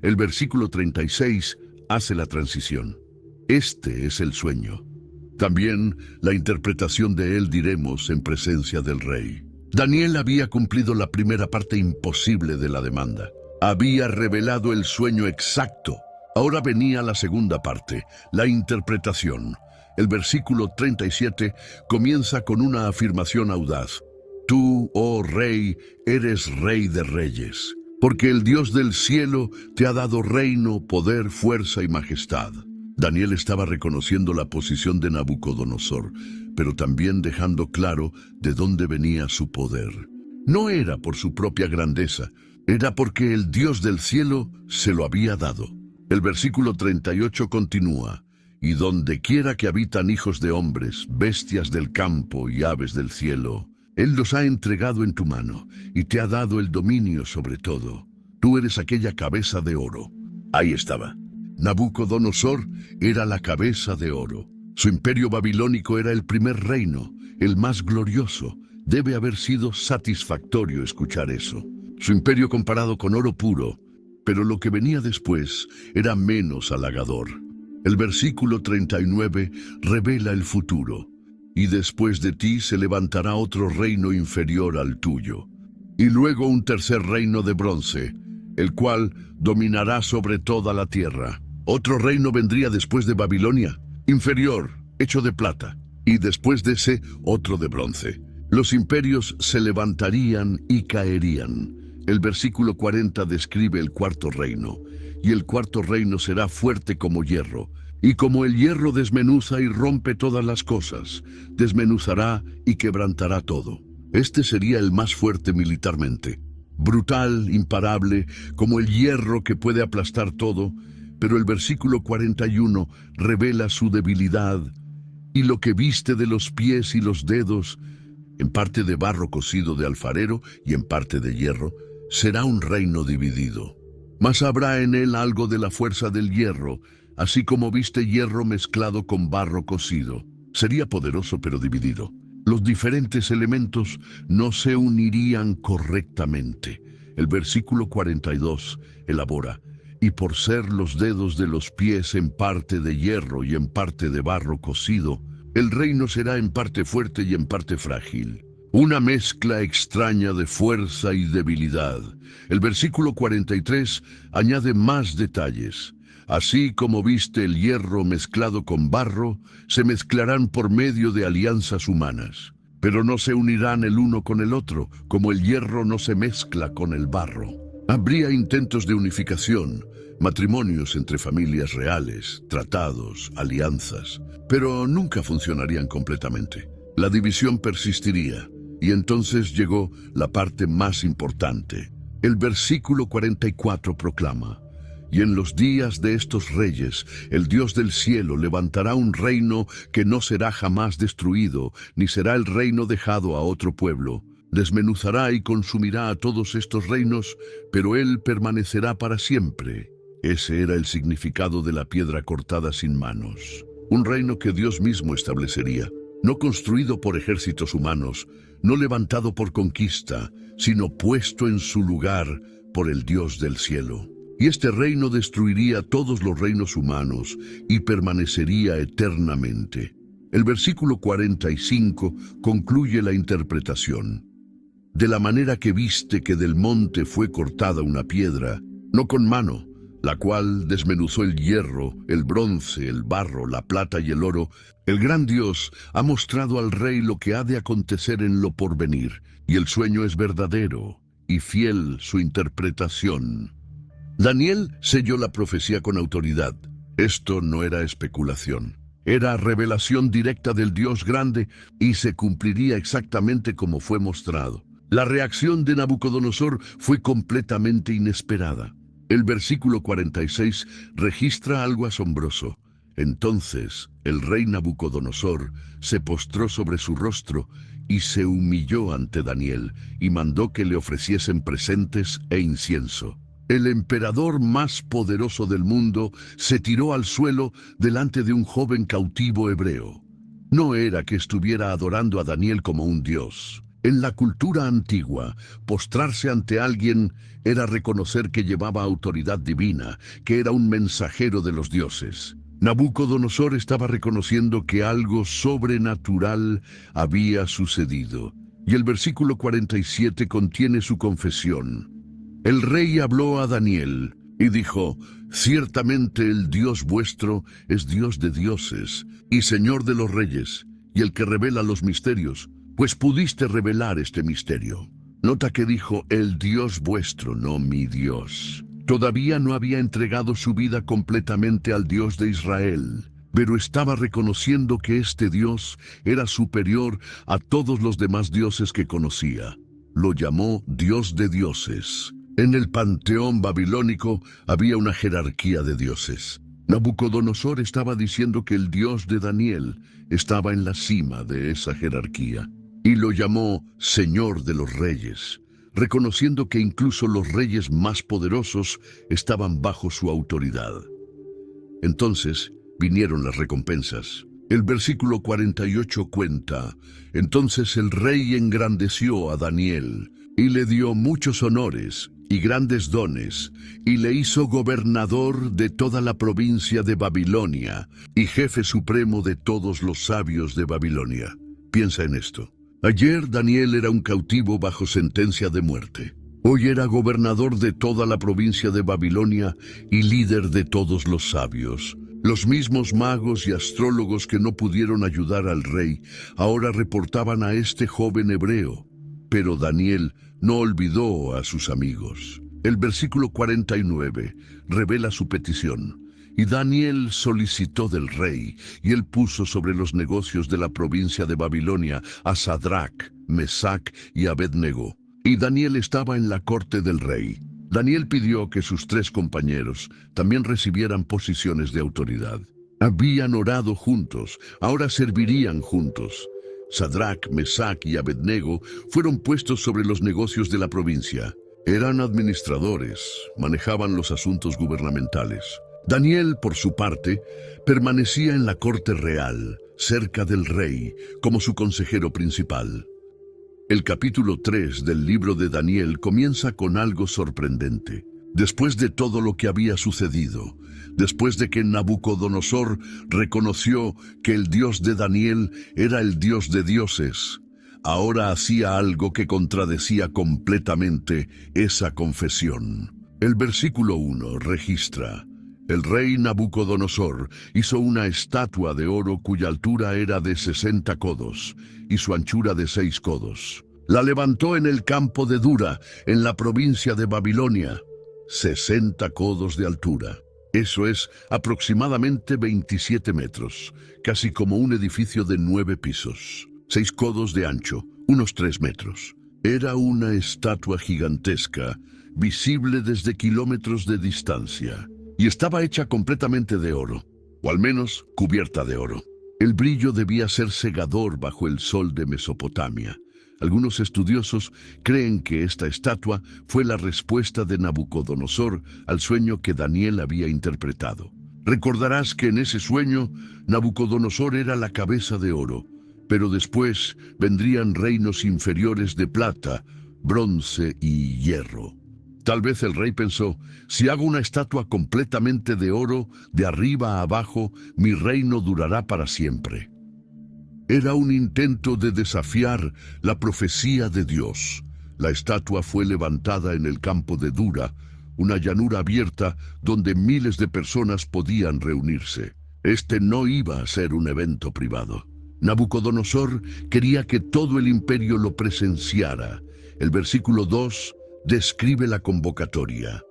El versículo 36 hace la transición. Este es el sueño. También la interpretación de él diremos en presencia del rey. Daniel había cumplido la primera parte imposible de la demanda. Había revelado el sueño exacto. Ahora venía la segunda parte, la interpretación. El versículo 37 comienza con una afirmación audaz. Tú, oh rey, eres rey de reyes, porque el Dios del cielo te ha dado reino, poder, fuerza y majestad. Daniel estaba reconociendo la posición de Nabucodonosor, pero también dejando claro de dónde venía su poder. No era por su propia grandeza, era porque el Dios del cielo se lo había dado. El versículo 38 continúa. Y donde quiera que habitan hijos de hombres, bestias del campo y aves del cielo, Él los ha entregado en tu mano y te ha dado el dominio sobre todo. Tú eres aquella cabeza de oro. Ahí estaba. Nabucodonosor era la cabeza de oro. Su imperio babilónico era el primer reino, el más glorioso. Debe haber sido satisfactorio escuchar eso. Su imperio comparado con oro puro, pero lo que venía después era menos halagador. El versículo 39 revela el futuro. Y después de ti se levantará otro reino inferior al tuyo. Y luego un tercer reino de bronce, el cual dominará sobre toda la tierra. Otro reino vendría después de Babilonia, inferior, hecho de plata. Y después de ese, otro de bronce. Los imperios se levantarían y caerían. El versículo 40 describe el cuarto reino. Y el cuarto reino será fuerte como hierro, y como el hierro desmenuza y rompe todas las cosas, desmenuzará y quebrantará todo. Este sería el más fuerte militarmente, brutal, imparable, como el hierro que puede aplastar todo, pero el versículo 41 revela su debilidad, y lo que viste de los pies y los dedos, en parte de barro cocido de alfarero y en parte de hierro, será un reino dividido. Mas habrá en él algo de la fuerza del hierro, así como viste hierro mezclado con barro cocido. Sería poderoso pero dividido. Los diferentes elementos no se unirían correctamente. El versículo 42 elabora, y por ser los dedos de los pies en parte de hierro y en parte de barro cocido, el reino será en parte fuerte y en parte frágil. Una mezcla extraña de fuerza y debilidad. El versículo 43 añade más detalles. Así como viste el hierro mezclado con barro, se mezclarán por medio de alianzas humanas. Pero no se unirán el uno con el otro, como el hierro no se mezcla con el barro. Habría intentos de unificación, matrimonios entre familias reales, tratados, alianzas, pero nunca funcionarían completamente. La división persistiría. Y entonces llegó la parte más importante. El versículo 44 proclama, y en los días de estos reyes, el Dios del cielo levantará un reino que no será jamás destruido, ni será el reino dejado a otro pueblo. Desmenuzará y consumirá a todos estos reinos, pero él permanecerá para siempre. Ese era el significado de la piedra cortada sin manos. un reino que Dios mismo establecería, no construido por ejércitos humanos, no levantado por conquista, sino puesto en su lugar por el Dios del cielo. Y este reino destruiría todos los reinos humanos y permanecería eternamente. El versículo 45 concluye la interpretación. De la manera que viste que del monte fue cortada una piedra, no con mano, la cual desmenuzó el hierro, el bronce, el barro, la plata y el oro, el gran Dios ha mostrado al rey lo que ha de acontecer en lo porvenir, y el sueño es verdadero y fiel su interpretación. Daniel selló la profecía con autoridad. Esto no era especulación. Era revelación directa del Dios grande y se cumpliría exactamente como fue mostrado. La reacción de Nabucodonosor fue completamente inesperada. El versículo 46 registra algo asombroso. Entonces el rey Nabucodonosor se postró sobre su rostro y se humilló ante Daniel y mandó que le ofreciesen presentes e incienso. El emperador más poderoso del mundo se tiró al suelo delante de un joven cautivo hebreo. No era que estuviera adorando a Daniel como un dios. En la cultura antigua, postrarse ante alguien era reconocer que llevaba autoridad divina, que era un mensajero de los dioses. Nabucodonosor estaba reconociendo que algo sobrenatural había sucedido. Y el versículo 47 contiene su confesión. El rey habló a Daniel y dijo: ciertamente el Dios vuestro es Dios de dioses y Señor de los reyes, y el que revela los misterios, pues pudiste revelar este misterio. Nota que dijo el Dios vuestro, no mi Dios. Todavía no había entregado su vida completamente al Dios de Israel, pero estaba reconociendo que este Dios era superior a todos los demás dioses que conocía. Lo llamó Dios de dioses. En el panteón babilónico había una jerarquía de dioses. Nabucodonosor estaba diciendo que el Dios de Daniel estaba en la cima de esa jerarquía, y lo llamó Señor de los Reyes, reconociendo que incluso los reyes más poderosos estaban bajo su autoridad. Entonces vinieron las recompensas. El versículo 48 cuenta: entonces el rey engrandeció a Daniel y le dio muchos honores y grandes dones, y le hizo gobernador de toda la provincia de Babilonia y jefe supremo de todos los sabios de Babilonia. Piensa en esto. Ayer Daniel era un cautivo bajo sentencia de muerte. Hoy era gobernador de toda la provincia de Babilonia y líder de todos los sabios. Los mismos magos y astrólogos que no pudieron ayudar al rey ahora reportaban a este joven hebreo. Pero Daniel no olvidó a sus amigos. El versículo 49 revela su petición. Y Daniel solicitó del rey, y él puso sobre los negocios de la provincia de Babilonia a Sadrac, Mesac y Abednego. Y Daniel estaba en la corte del rey. Daniel pidió que sus 3 compañeros también recibieran posiciones de autoridad. Habían orado juntos, ahora servirían juntos. Sadrac, Mesac y Abednego fueron puestos sobre los negocios de la provincia. Eran administradores, manejaban los asuntos gubernamentales. Daniel, por su parte, permanecía en la corte real, cerca del rey, como su consejero principal. El capítulo 3 del libro de Daniel comienza con algo sorprendente. Después de todo lo que había sucedido, después de que Nabucodonosor reconoció que el Dios de Daniel era el Dios de dioses, ahora hacía algo que contradecía completamente esa confesión. El versículo 1 registra: el rey Nabucodonosor hizo una estatua de oro cuya altura era de 60 codos y su anchura de 6 codos. La levantó en el campo de Dura, en la provincia de Babilonia. 60 codos de altura. Eso es aproximadamente 27 metros, casi como un edificio de 9 pisos. 6 codos de ancho, unos 3 metros. Era una estatua gigantesca, visible desde kilómetros de distancia, y estaba hecha completamente de oro, o al menos cubierta de oro. El brillo debía ser cegador bajo el sol de Mesopotamia. Algunos estudiosos creen que esta estatua fue la respuesta de Nabucodonosor al sueño que Daniel había interpretado. Recordarás que en ese sueño Nabucodonosor era la cabeza de oro, pero después vendrían reinos inferiores de plata, bronce y hierro. Tal vez el rey pensó, si hago una estatua completamente de oro, de arriba a abajo, mi reino durará para siempre. Era un intento de desafiar la profecía de Dios. La estatua fue levantada en el campo de Dura, una llanura abierta donde miles de personas podían reunirse. Este no iba a ser un evento privado. Nabucodonosor quería que todo el imperio lo presenciara. El versículo 2 describe la convocatoria.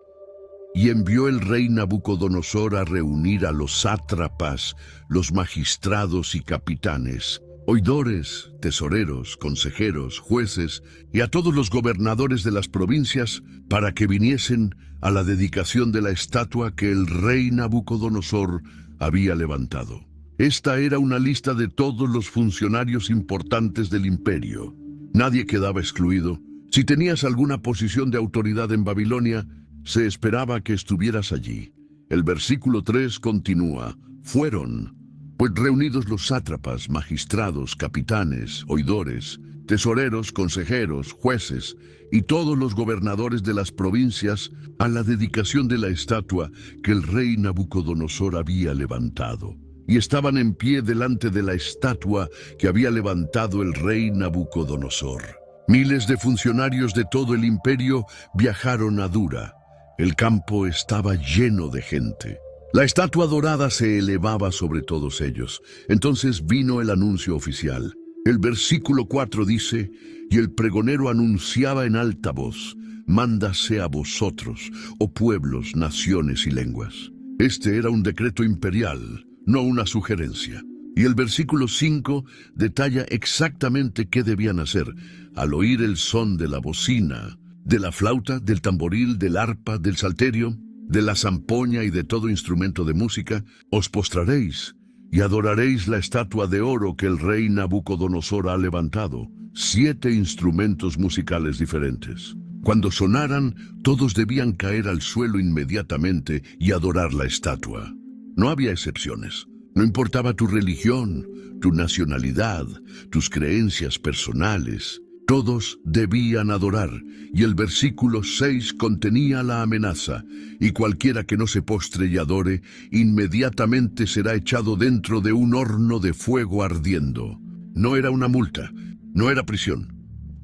Y envió el rey Nabucodonosor a reunir a los sátrapas, los magistrados y capitanes, oidores, tesoreros, consejeros, jueces y a todos los gobernadores de las provincias para que viniesen a la dedicación de la estatua que el rey Nabucodonosor había levantado. Esta era una lista de todos los funcionarios importantes del imperio. Nadie quedaba excluido. Si tenías alguna posición de autoridad en Babilonia, se esperaba que estuvieras allí. El versículo 3 continúa, fueron, pues reunidos los sátrapas, magistrados, capitanes, oidores, tesoreros, consejeros, jueces y todos los gobernadores de las provincias a la dedicación de la estatua que el rey Nabucodonosor había levantado. Y estaban en pie delante de la estatua que había levantado el rey Nabucodonosor. Miles de funcionarios de todo el imperio viajaron a Dura. El campo estaba lleno de gente. La estatua dorada se elevaba sobre todos ellos. Entonces vino el anuncio oficial. El versículo 4 dice, y el pregonero anunciaba en alta voz, mándase a vosotros, oh pueblos, naciones y lenguas. Este era un decreto imperial, no una sugerencia. Y el versículo 5 detalla exactamente qué debían hacer. Al oír el son de la bocina, de la flauta, del tamboril, del arpa, del salterio, de la zampoña y de todo instrumento de música, os postraréis y adoraréis la estatua de oro que el rey Nabucodonosor ha levantado. 7 instrumentos musicales diferentes. Cuando sonaran, todos debían caer al suelo inmediatamente y adorar la estatua. No había excepciones. No importaba tu religión, tu nacionalidad, tus creencias personales. Todos debían adorar, y el versículo 6 contenía la amenaza, y cualquiera que no se postre y adore, inmediatamente será echado dentro de un horno de fuego ardiendo. No era una multa, no era prisión.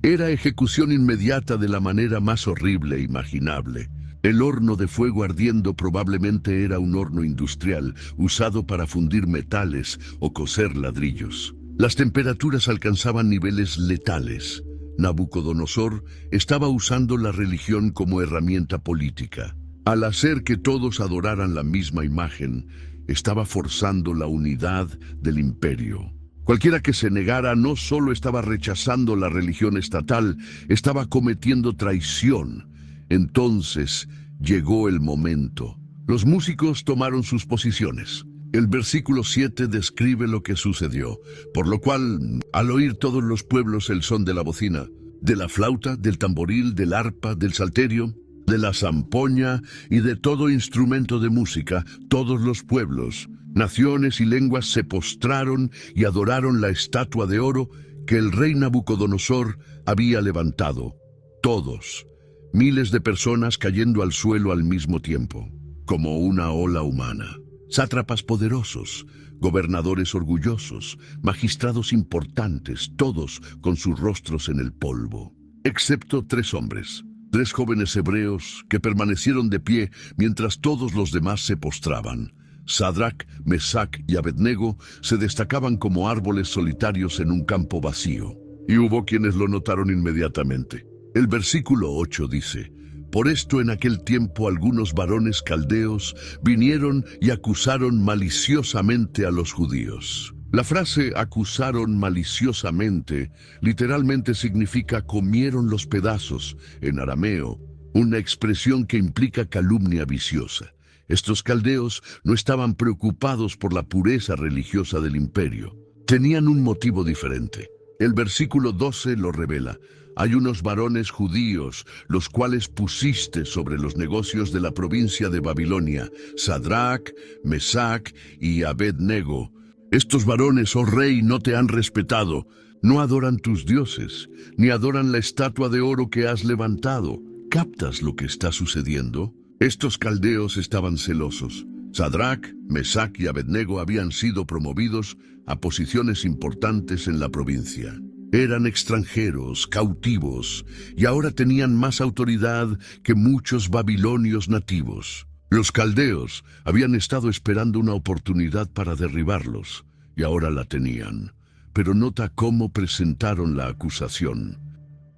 Era ejecución inmediata de la manera más horrible e imaginable. El horno de fuego ardiendo probablemente era un horno industrial, usado para fundir metales o cocer ladrillos. Las temperaturas alcanzaban niveles letales. Nabucodonosor estaba usando la religión como herramienta política. Al hacer que todos adoraran la misma imagen, estaba forzando la unidad del imperio. Cualquiera que se negara no solo estaba rechazando la religión estatal, estaba cometiendo traición. Entonces llegó el momento. Los músicos tomaron sus posiciones. El versículo 7 describe lo que sucedió, por lo cual, al oír todos los pueblos el son de la bocina, de la flauta, del tamboril, del arpa, del salterio, de la zampoña y de todo instrumento de música, todos los pueblos, naciones y lenguas se postraron y adoraron la estatua de oro que el rey Nabucodonosor había levantado. Todos, miles de personas cayendo al suelo al mismo tiempo, como una ola humana. Sátrapas poderosos, gobernadores orgullosos, magistrados importantes, todos con sus rostros en el polvo, excepto 3 hombres, 3 jóvenes hebreos que permanecieron de pie mientras todos los demás se postraban. Sadrac, Mesac y Abednego se destacaban como árboles solitarios en un campo vacío, y hubo quienes lo notaron inmediatamente. El versículo 8 dice, por esto en aquel tiempo algunos varones caldeos vinieron y acusaron maliciosamente a los judíos. La frase acusaron maliciosamente literalmente significa comieron los pedazos en arameo, una expresión que implica calumnia viciosa. Estos caldeos no estaban preocupados por la pureza religiosa del imperio. Tenían un motivo diferente. El versículo 12 lo revela. Hay unos varones judíos, los cuales pusiste sobre los negocios de la provincia de Babilonia, Sadrach, Mesach y Abed-nego. Estos varones, oh rey, no te han respetado, no adoran tus dioses, ni adoran la estatua de oro que has levantado. ¿Captas lo que está sucediendo? Estos caldeos estaban celosos. Sadrach, Mesach y Abed-nego habían sido promovidos a posiciones importantes en la provincia. Eran extranjeros, cautivos, y ahora tenían más autoridad que muchos babilonios nativos. Los caldeos habían estado esperando una oportunidad para derribarlos, y ahora la tenían. Pero nota cómo presentaron la acusación.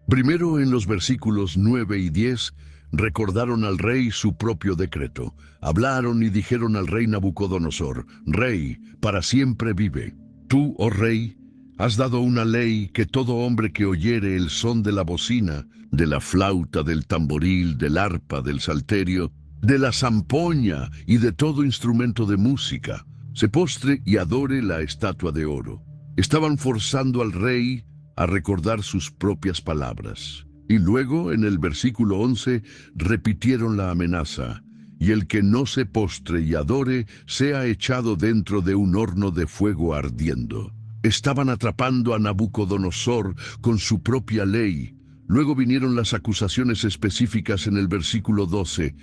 Primero, en los versículos 9 y 10, recordaron al rey su propio decreto. Hablaron y dijeron al rey Nabucodonosor: Rey, para siempre vive. Tú, oh rey, has dado una ley que todo hombre que oyere el son de la bocina, de la flauta, del tamboril, del arpa, del salterio, de la zampoña y de todo instrumento de música, se postre y adore la estatua de oro. Estaban forzando al rey a recordar sus propias palabras. Y luego, en el versículo 11, repitieron la amenaza: y el que no se postre y adore sea echado dentro de un horno de fuego ardiendo. Estaban atrapando a Nabucodonosor con su propia ley. Luego vinieron las acusaciones específicas en el versículo 12.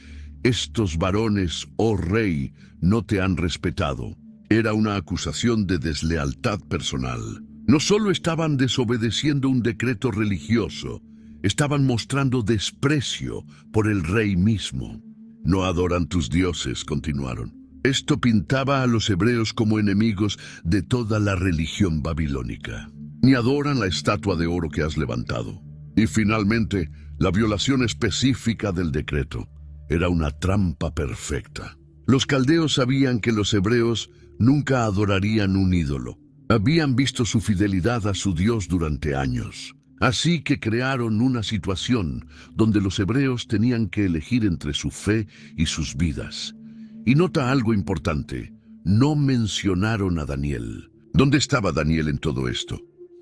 Estos varones, oh rey, no te han respetado. Era una acusación de deslealtad personal. No solo estaban desobedeciendo un decreto religioso, estaban mostrando desprecio por el rey mismo. No adoran tus dioses, continuaron. Esto pintaba a los hebreos como enemigos de toda la religión babilónica. Ni adoran la estatua de oro que has levantado. Y finalmente, la violación específica del decreto. Era una trampa perfecta. Los caldeos sabían que los hebreos nunca adorarían un ídolo. Habían visto su fidelidad a su Dios durante años. Así que crearon una situación donde los hebreos tenían que elegir entre su fe y sus vidas. Y nota algo importante: no mencionaron a Daniel. ¿Dónde estaba Daniel en todo esto?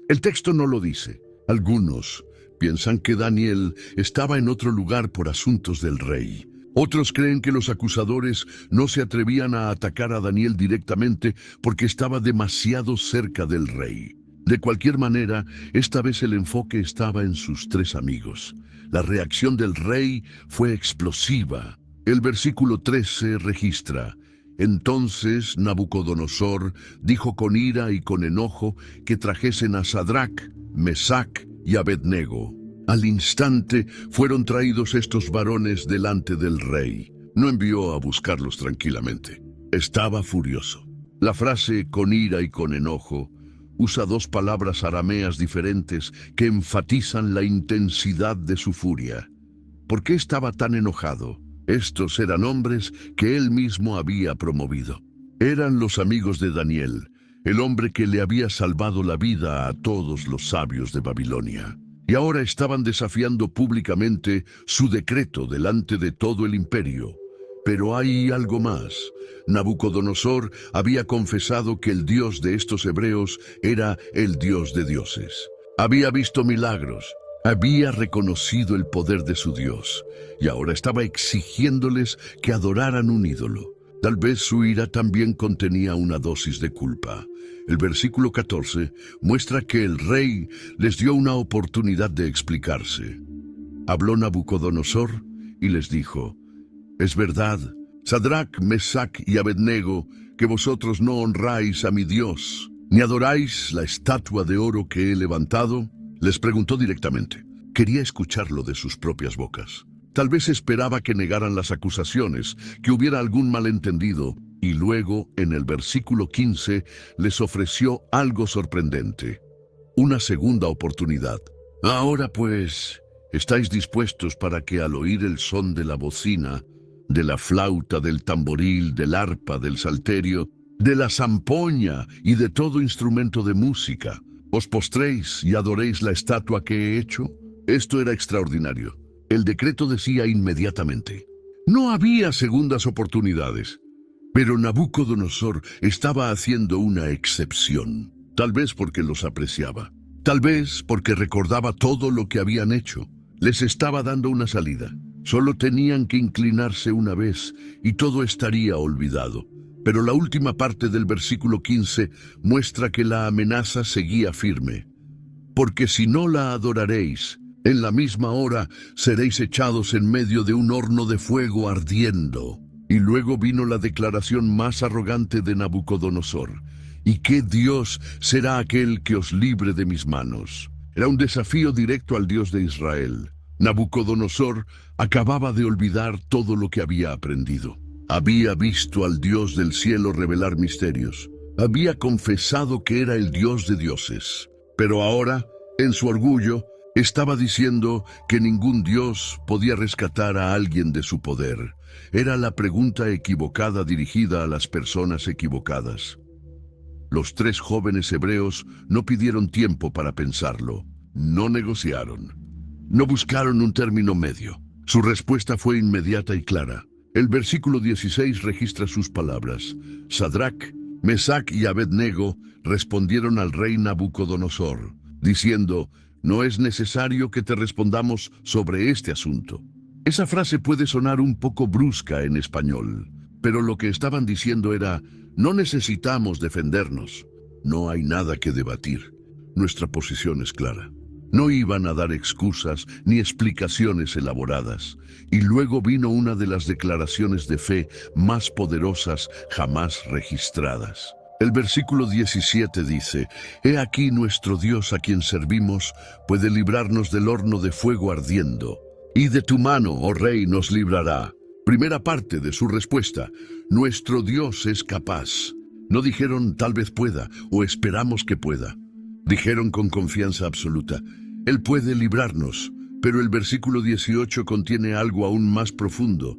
El texto no lo dice. Algunos piensan que Daniel estaba en otro lugar por asuntos del rey. Otros creen que los acusadores no se atrevían a atacar a Daniel directamente porque estaba demasiado cerca del rey. De cualquier manera, esta vez el enfoque estaba en sus tres amigos. La reacción del rey fue explosiva. El versículo 13 registra: entonces Nabucodonosor dijo con ira y con enojo que trajesen a Sadrach, Mesach y Abed-nego. Al instante fueron traídos estos varones delante del rey. No envió a buscarlos tranquilamente. Estaba furioso. La frase con ira y con enojo usa dos palabras arameas diferentes que enfatizan la intensidad de su furia. ¿Por qué estaba tan enojado? Estos eran hombres que él mismo había promovido. Eran los amigos de Daniel, el hombre que le había salvado la vida a todos los sabios de Babilonia. Y ahora estaban desafiando públicamente su decreto delante de todo el imperio. Pero hay algo más. Nabucodonosor había confesado que el Dios de estos hebreos era el Dios de dioses. Había visto milagros. Había reconocido el poder de su Dios, y ahora estaba exigiéndoles que adoraran un ídolo. Tal vez su ira también contenía una dosis de culpa. El versículo 14 muestra que el rey les dio una oportunidad de explicarse. Habló Nabucodonosor y les dijo: es verdad, Sadrach, Mesach y Abed-nego, que vosotros no honráis a mi Dios, ni adoráis la estatua de oro que he levantado. Les preguntó directamente. Quería escucharlo de sus propias bocas. Tal vez esperaba que negaran las acusaciones, que hubiera algún malentendido, y luego, en el versículo 15, les ofreció algo sorprendente: una segunda oportunidad. Ahora pues, ¿estáis dispuestos para que al oír el son de la bocina, de la flauta, del tamboril, del arpa, del salterio, de la zampoña y de todo instrumento de música, os postréis y adoréis la estatua que he hecho? Esto era extraordinario. El decreto decía inmediatamente: no había segundas oportunidades. Pero Nabucodonosor estaba haciendo una excepción, tal vez porque los apreciaba. Tal vez porque recordaba todo lo que habían hecho. Les estaba dando una salida. Solo tenían que inclinarse una vez y todo estaría olvidado. Pero la última parte del versículo 15 muestra que la amenaza seguía firme. Porque si no la adoraréis, en la misma hora seréis echados en medio de un horno de fuego ardiendo. Y luego vino la declaración más arrogante de Nabucodonosor. ¿Y qué Dios será aquel que os libre de mis manos? Era un desafío directo al Dios de Israel. Nabucodonosor acababa de olvidar todo lo que había aprendido. Había visto al Dios del cielo revelar misterios. Había confesado que era el Dios de dioses. Pero ahora, en su orgullo, estaba diciendo que ningún Dios podía rescatar a alguien de su poder. Era la pregunta equivocada dirigida a las personas equivocadas. Los 3 jóvenes hebreos no pidieron tiempo para pensarlo. No negociaron. No buscaron un término medio. Su respuesta fue inmediata y clara. El versículo 16 registra sus palabras. Sadrac, Mesac y Abednego respondieron al rey Nabucodonosor, diciendo, no es necesario que te respondamos sobre este asunto. Esa frase puede sonar un poco brusca en español, pero lo que estaban diciendo era, no necesitamos defendernos. No hay nada que debatir. Nuestra posición es clara. No iban a dar excusas ni explicaciones elaboradas. Y luego vino una de las declaraciones de fe más poderosas jamás registradas. El versículo 17 dice, «He aquí nuestro Dios a quien servimos puede librarnos del horno de fuego ardiendo, y de tu mano, oh rey, nos librará». Primera parte de su respuesta, nuestro Dios es capaz. No dijeron tal vez pueda o esperamos que pueda. Dijeron con confianza absoluta, Él puede librarnos, pero el versículo 18 contiene algo aún más profundo.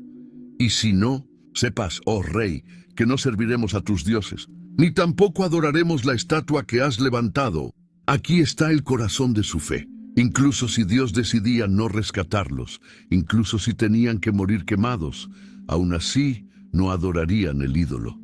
Y si no, sepas, oh rey, que no serviremos a tus dioses, ni tampoco adoraremos la estatua que has levantado. Aquí está el corazón de su fe. Incluso si Dios decidía no rescatarlos, incluso si tenían que morir quemados, aún así no adorarían el ídolo.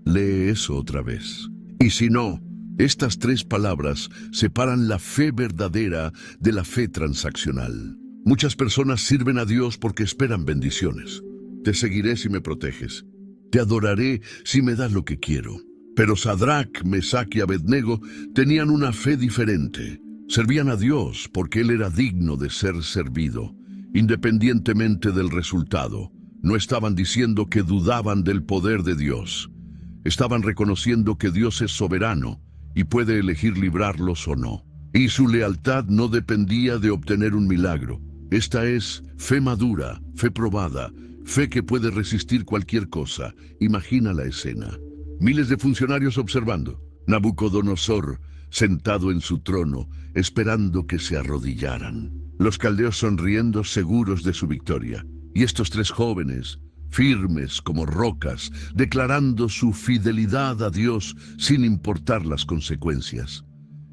Lee eso otra vez. Y si no, estas 3 palabras separan la fe verdadera de la fe transaccional. Muchas personas sirven a Dios porque esperan bendiciones. Te seguiré si me proteges. Te adoraré si me das lo que quiero. Pero Sadrac, Mesac y Abednego tenían una fe diferente. Servían a Dios porque Él era digno de ser servido, independientemente del resultado. No estaban diciendo que dudaban del poder de Dios. Estaban reconociendo que Dios es soberano y puede elegir librarlos o no. Y su lealtad no dependía de obtener un milagro. Esta es fe madura, fe probada, fe que puede resistir cualquier cosa. Imagina la escena. Miles de funcionarios observando. Nabucodonosor, sentado en su trono, esperando que se arrodillaran. Los caldeos sonriendo, seguros de su victoria. Y estos 3 jóvenes, firmes como rocas, declarando su fidelidad a Dios sin importar las consecuencias.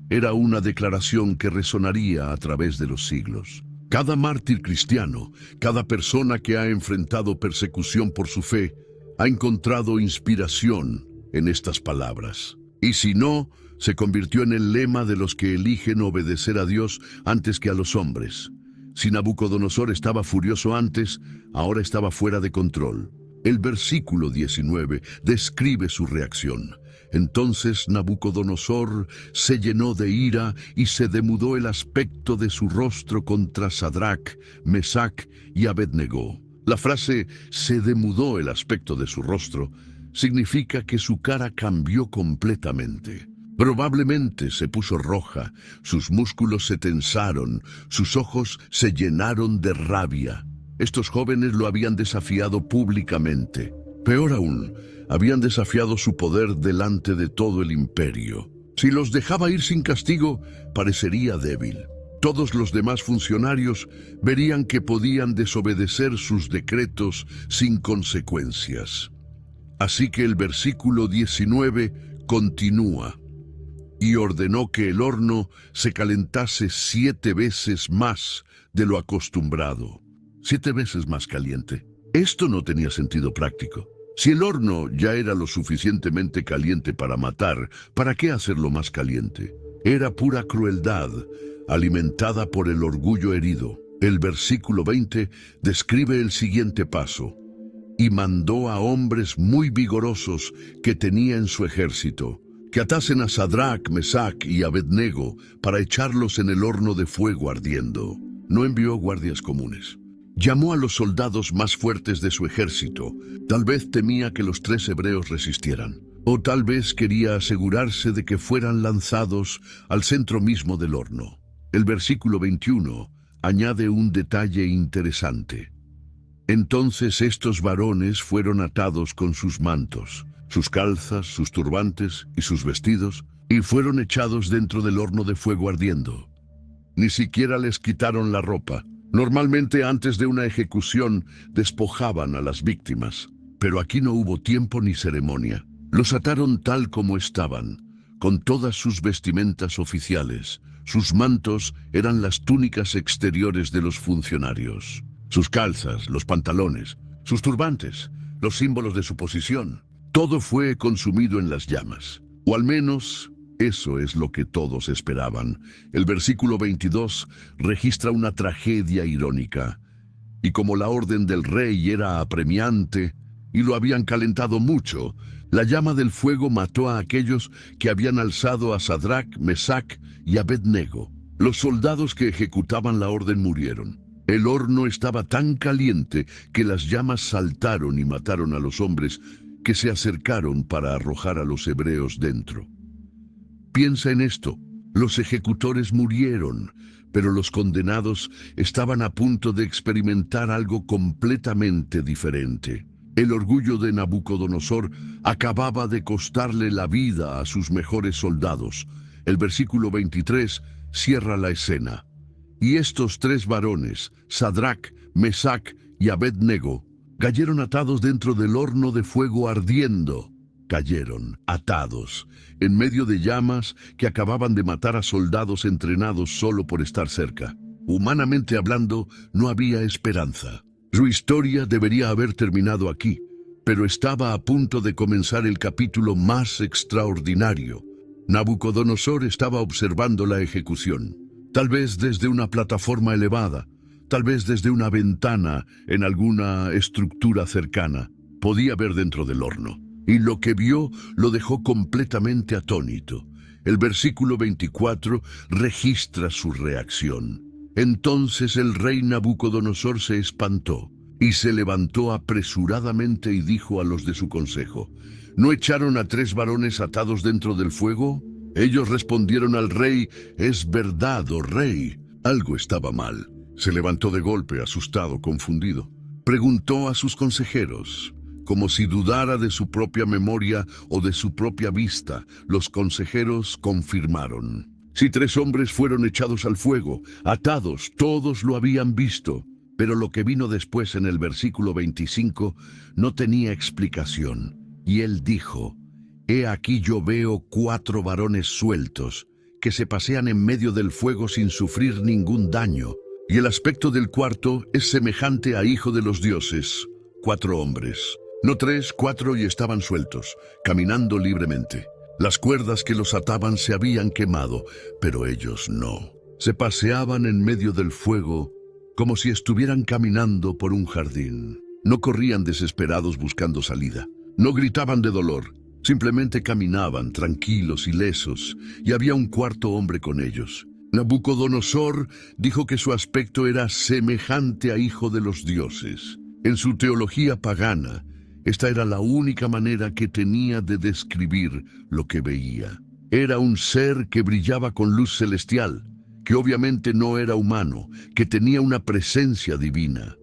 Era una declaración que resonaría a través de los siglos. Cada mártir cristiano, cada persona que ha enfrentado persecución por su fe, ha encontrado inspiración en estas palabras. Y si no, se convirtió en el lema de los que eligen obedecer a Dios antes que a los hombres. Si Nabucodonosor estaba furioso antes, ahora estaba fuera de control. El versículo 19 describe su reacción. Entonces Nabucodonosor se llenó de ira y se demudó el aspecto de su rostro contra Sadrac, Mesac y Abednego. La frase «se demudó el aspecto de su rostro» significa que su cara cambió completamente. Probablemente se puso roja, sus músculos se tensaron, sus ojos se llenaron de rabia. Estos jóvenes lo habían desafiado públicamente. Peor aún, habían desafiado su poder delante de todo el imperio. Si los dejaba ir sin castigo, parecería débil. Todos los demás funcionarios verían que podían desobedecer sus decretos sin consecuencias. Así que el versículo 19 continúa. Y ordenó que el horno se calentase 7 veces más de lo acostumbrado. 7 veces más caliente. Esto no tenía sentido práctico. Si el horno ya era lo suficientemente caliente para matar, ¿para qué hacerlo más caliente? Era pura crueldad, alimentada por el orgullo herido. El versículo 20 describe el siguiente paso. Y mandó a hombres muy vigorosos que tenía en su ejército, que atasen a Sadrach, Mesach y Abednego para echarlos en el horno de fuego ardiendo. No envió guardias comunes. Llamó a los soldados más fuertes de su ejército. Tal vez temía que los 3 hebreos resistieran. O tal vez quería asegurarse de que fueran lanzados al centro mismo del horno. El versículo 21 añade un detalle interesante. Entonces estos varones fueron atados con sus mantos, sus calzas, sus turbantes y sus vestidos, y fueron echados dentro del horno de fuego ardiendo. Ni siquiera les quitaron la ropa. Normalmente antes de una ejecución despojaban a las víctimas, pero aquí no hubo tiempo ni ceremonia. Los ataron tal como estaban, con todas sus vestimentas oficiales. Sus mantos eran las túnicas exteriores de los funcionarios. Sus calzas, los pantalones, sus turbantes, los símbolos de su posición. Todo fue consumido en las llamas. O al menos, eso es lo que todos esperaban. El versículo 22 registra una tragedia irónica. Y como la orden del rey era apremiante, y lo habían calentado mucho, la llama del fuego mató a aquellos que habían alzado a Sadrach, Mesach y Abednego. Los soldados que ejecutaban la orden murieron. El horno estaba tan caliente que las llamas saltaron y mataron a los hombres que se acercaron para arrojar a los hebreos dentro. Piensa en esto. Los ejecutores murieron, pero los condenados estaban a punto de experimentar algo completamente diferente. El orgullo de Nabucodonosor acababa de costarle la vida a sus mejores soldados. El versículo 23 cierra la escena. Y estos 3 varones, Sadrach, Mesach y Abednego, cayeron atados dentro del horno de fuego ardiendo. Cayeron atados, en medio de llamas que acababan de matar a soldados entrenados solo por estar cerca. Humanamente hablando, no había esperanza. Su historia debería haber terminado aquí, pero estaba a punto de comenzar el capítulo más extraordinario. Nabucodonosor estaba observando la ejecución, tal vez desde una plataforma elevada, tal vez desde una ventana en alguna estructura cercana. Podía ver dentro del horno, y lo que vio lo dejó completamente atónito. El versículo 24 registra su reacción. Entonces el rey Nabucodonosor se espantó y se levantó apresuradamente y dijo a los de su consejo: ¿No echaron a 3 varones atados dentro del fuego? Ellos respondieron al rey: es verdad, oh rey. Algo estaba mal. Se levantó de golpe, asustado, confundido. Preguntó a sus consejeros, como si dudara de su propia memoria o de su propia vista. Los consejeros confirmaron. Si 3 hombres fueron echados al fuego, atados, todos lo habían visto. Pero lo que vino después en el versículo 25 no tenía explicación. Y él dijo: He aquí yo veo 4 varones sueltos, que se pasean en medio del fuego sin sufrir ningún daño. Y el aspecto del cuarto es semejante a hijo de los dioses. 4 hombres. No 3, 4, y estaban sueltos, caminando libremente. Las cuerdas que los ataban se habían quemado, pero ellos no. Se paseaban en medio del fuego como si estuvieran caminando por un jardín. No corrían desesperados buscando salida. No gritaban de dolor. Simplemente caminaban tranquilos, ilesos, y había un 4º hombre con ellos. Nabucodonosor dijo que su aspecto era semejante a hijo de los dioses. En su teología pagana, esta era la única manera que tenía de describir lo que veía. Era un ser que brillaba con luz celestial, que obviamente no era humano, que tenía una presencia divina.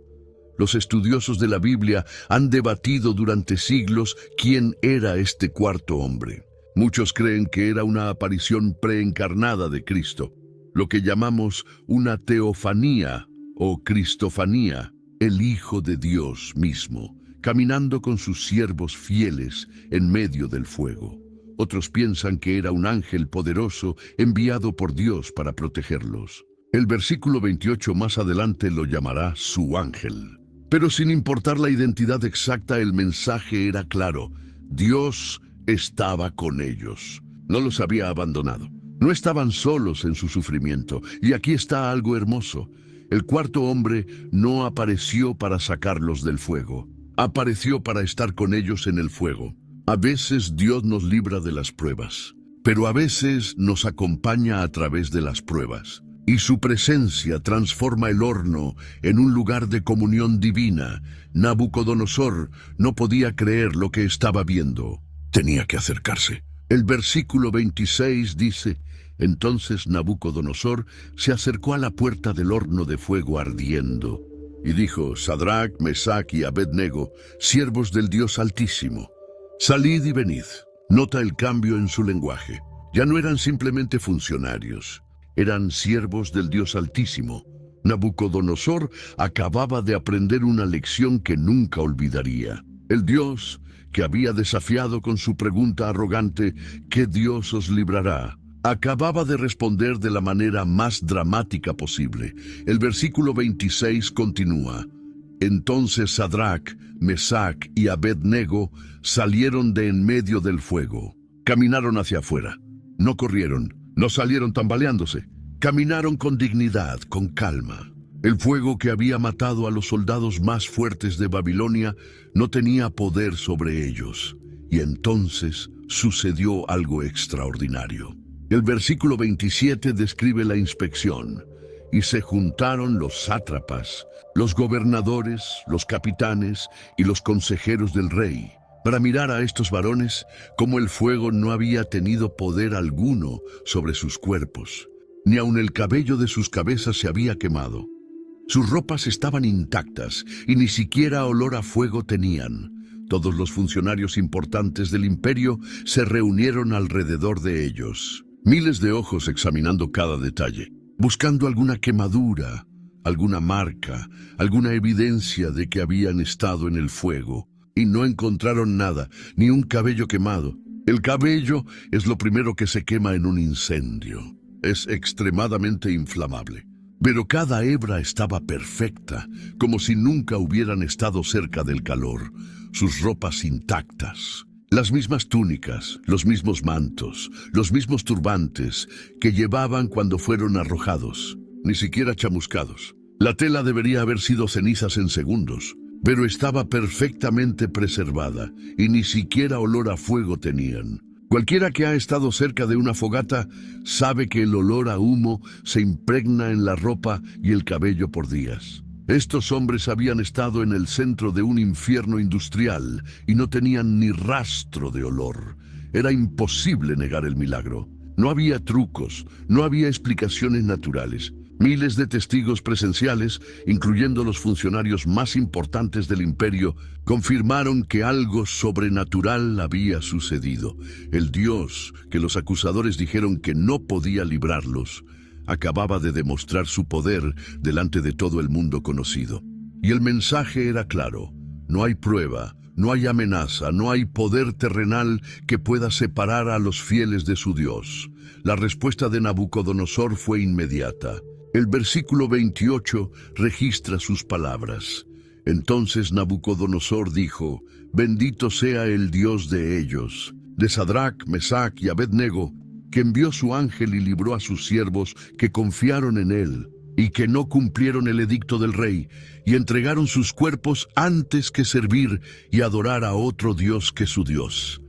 Los estudiosos de la Biblia han debatido durante siglos quién era este 4º hombre. Muchos creen que era una aparición preencarnada de Cristo, lo que llamamos una teofanía o cristofanía, el Hijo de Dios mismo, caminando con sus siervos fieles en medio del fuego. Otros piensan que era un ángel poderoso enviado por Dios para protegerlos. El versículo 28 más adelante lo llamará su ángel. Pero sin importar la identidad exacta, el mensaje era claro: Dios estaba con ellos. No los había abandonado. No estaban solos en su sufrimiento, y aquí está algo hermoso. El cuarto hombre no apareció para sacarlos del fuego, apareció para estar con ellos en el fuego. A veces Dios nos libra de las pruebas, pero a veces nos acompaña a través de las pruebas. Y su presencia transforma el horno en un lugar de comunión divina. Nabucodonosor no podía creer lo que estaba viendo. Tenía que acercarse. El versículo 26 dice: entonces Nabucodonosor se acercó a la puerta del horno de fuego ardiendo, y dijo: Sadrach, Mesach y Abed-nego, siervos del Dios Altísimo, salid y venid. Nota el cambio en su lenguaje. Ya no eran simplemente funcionarios, eran siervos del Dios Altísimo. Nabucodonosor acababa de aprender una lección que nunca olvidaría. El Dios que había desafiado con su pregunta arrogante: ¿qué Dios os librará?, acababa de responder de la manera más dramática posible. El versículo 26 continúa: entonces Sadrach, Mesach y Abed-nego salieron de en medio del fuego. Caminaron hacia afuera. No corrieron, no salieron tambaleándose. Caminaron con dignidad, con calma. El fuego que había matado a los soldados más fuertes de Babilonia no tenía poder sobre ellos. Y entonces sucedió algo extraordinario. El versículo 27 describe la inspección. Y se juntaron los sátrapas, los gobernadores, los capitanes y los consejeros del rey, para mirar a estos varones como el fuego no había tenido poder alguno sobre sus cuerpos, ni aun el cabello de sus cabezas se había quemado. Sus ropas estaban intactas y ni siquiera olor a fuego tenían. Todos los funcionarios importantes del imperio se reunieron alrededor de ellos. Miles de ojos examinando cada detalle, buscando alguna quemadura, alguna marca, alguna evidencia de que habían estado en el fuego. Y no encontraron nada, ni un cabello quemado. El cabello es lo primero que se quema en un incendio. Es extremadamente inflamable. Pero cada hebra estaba perfecta, como si nunca hubieran estado cerca del calor. Sus ropas intactas. Las mismas túnicas, los mismos mantos, los mismos turbantes que llevaban cuando fueron arrojados, ni siquiera chamuscados. La tela debería haber sido cenizas en segundos, pero estaba perfectamente preservada y ni siquiera olor a fuego tenían. Cualquiera que ha estado cerca de una fogata sabe que el olor a humo se impregna en la ropa y el cabello por días. Estos hombres habían estado en el centro de un infierno industrial y no tenían ni rastro de olor. Era imposible negar el milagro. No había trucos, no había explicaciones naturales. Miles de testigos presenciales, incluyendo los funcionarios más importantes del imperio, confirmaron que algo sobrenatural había sucedido. El Dios que los acusadores dijeron que no podía librarlos, acababa de demostrar su poder delante de todo el mundo conocido. Y el mensaje era claro: no hay prueba, no hay amenaza, no hay poder terrenal que pueda separar a los fieles de su Dios. La respuesta de Nabucodonosor fue inmediata. El versículo 28 registra sus palabras. Entonces Nabucodonosor dijo: bendito sea el Dios de ellos, de Sadrach, Mesach y Abed-nego, que envió su ángel y libró a sus siervos que confiaron en él, y que no cumplieron el edicto del rey, y entregaron sus cuerpos antes que servir y adorar a otro Dios que su Dios.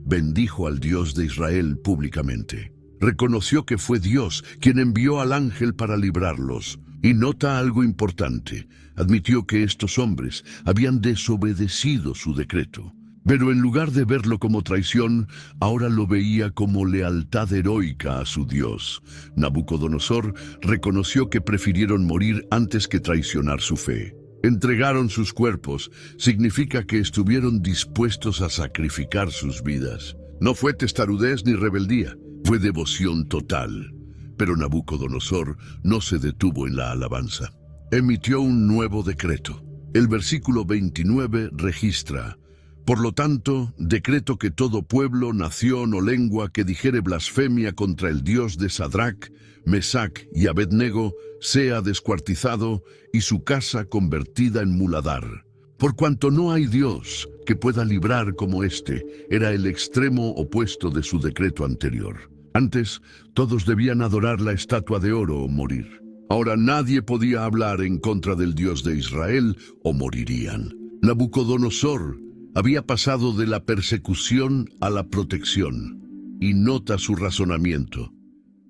Bendijo al Dios de Israel públicamente. Reconoció que fue Dios quien envió al ángel para librarlos. Y nota algo importante: admitió que estos hombres habían desobedecido su decreto. Pero en lugar de verlo como traición, ahora lo veía como lealtad heroica a su Dios. Nabucodonosor reconoció que prefirieron morir antes que traicionar su fe. Entregaron sus cuerpos, significa que estuvieron dispuestos a sacrificar sus vidas. No fue testarudez ni rebeldía, fue devoción total. Pero Nabucodonosor no se detuvo en la alabanza. Emitió un nuevo decreto. El versículo 29 registra: por lo tanto, decreto que todo pueblo, nación o lengua que dijere blasfemia contra el Dios de Sadrach, Mesach y Abed-nego sea descuartizado y su casa convertida en muladar. Por cuanto no hay Dios que pueda librar como este, era el extremo opuesto de su decreto anterior. Antes, todos debían adorar la estatua de oro o morir. Ahora nadie podía hablar en contra del Dios de Israel o morirían. Nabucodonosor había pasado de la persecución a la protección. Y nota su razonamiento.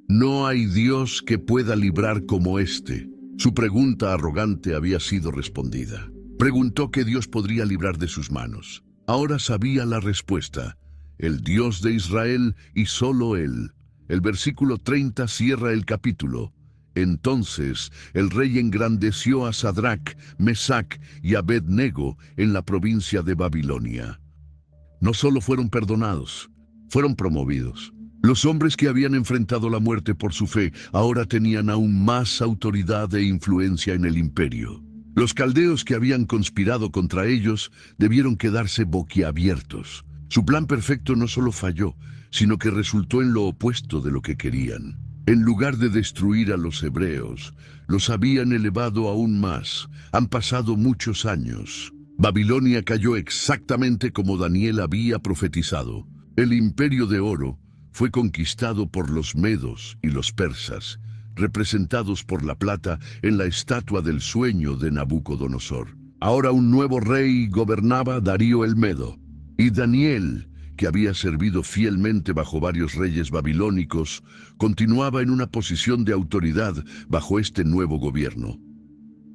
No hay Dios que pueda librar como este. Su pregunta arrogante había sido respondida. Preguntó qué Dios podría librar de sus manos. Ahora sabía la respuesta. El Dios de Israel y solo Él. El versículo 30 cierra el capítulo. Entonces el rey engrandeció a Sadrac, Mesac y Abed-nego en la provincia de Babilonia. No solo fueron perdonados, fueron promovidos. Los hombres que habían enfrentado la muerte por su fe ahora tenían aún más autoridad e influencia en el imperio. Los caldeos que habían conspirado contra ellos debieron quedarse boquiabiertos. Su plan perfecto no solo falló, sino que resultó en lo opuesto de lo que querían. En lugar de destruir a los hebreos, los habían elevado aún más. Han pasado muchos años. Babilonia cayó exactamente como Daniel había profetizado. El imperio de oro fue conquistado por los medos y los persas, representados por la plata en la estatua del sueño de Nabucodonosor. Ahora un nuevo rey gobernaba, Darío el Medo, y Daniel, que había servido fielmente bajo varios reyes babilónicos, continuaba en una posición de autoridad bajo este nuevo gobierno.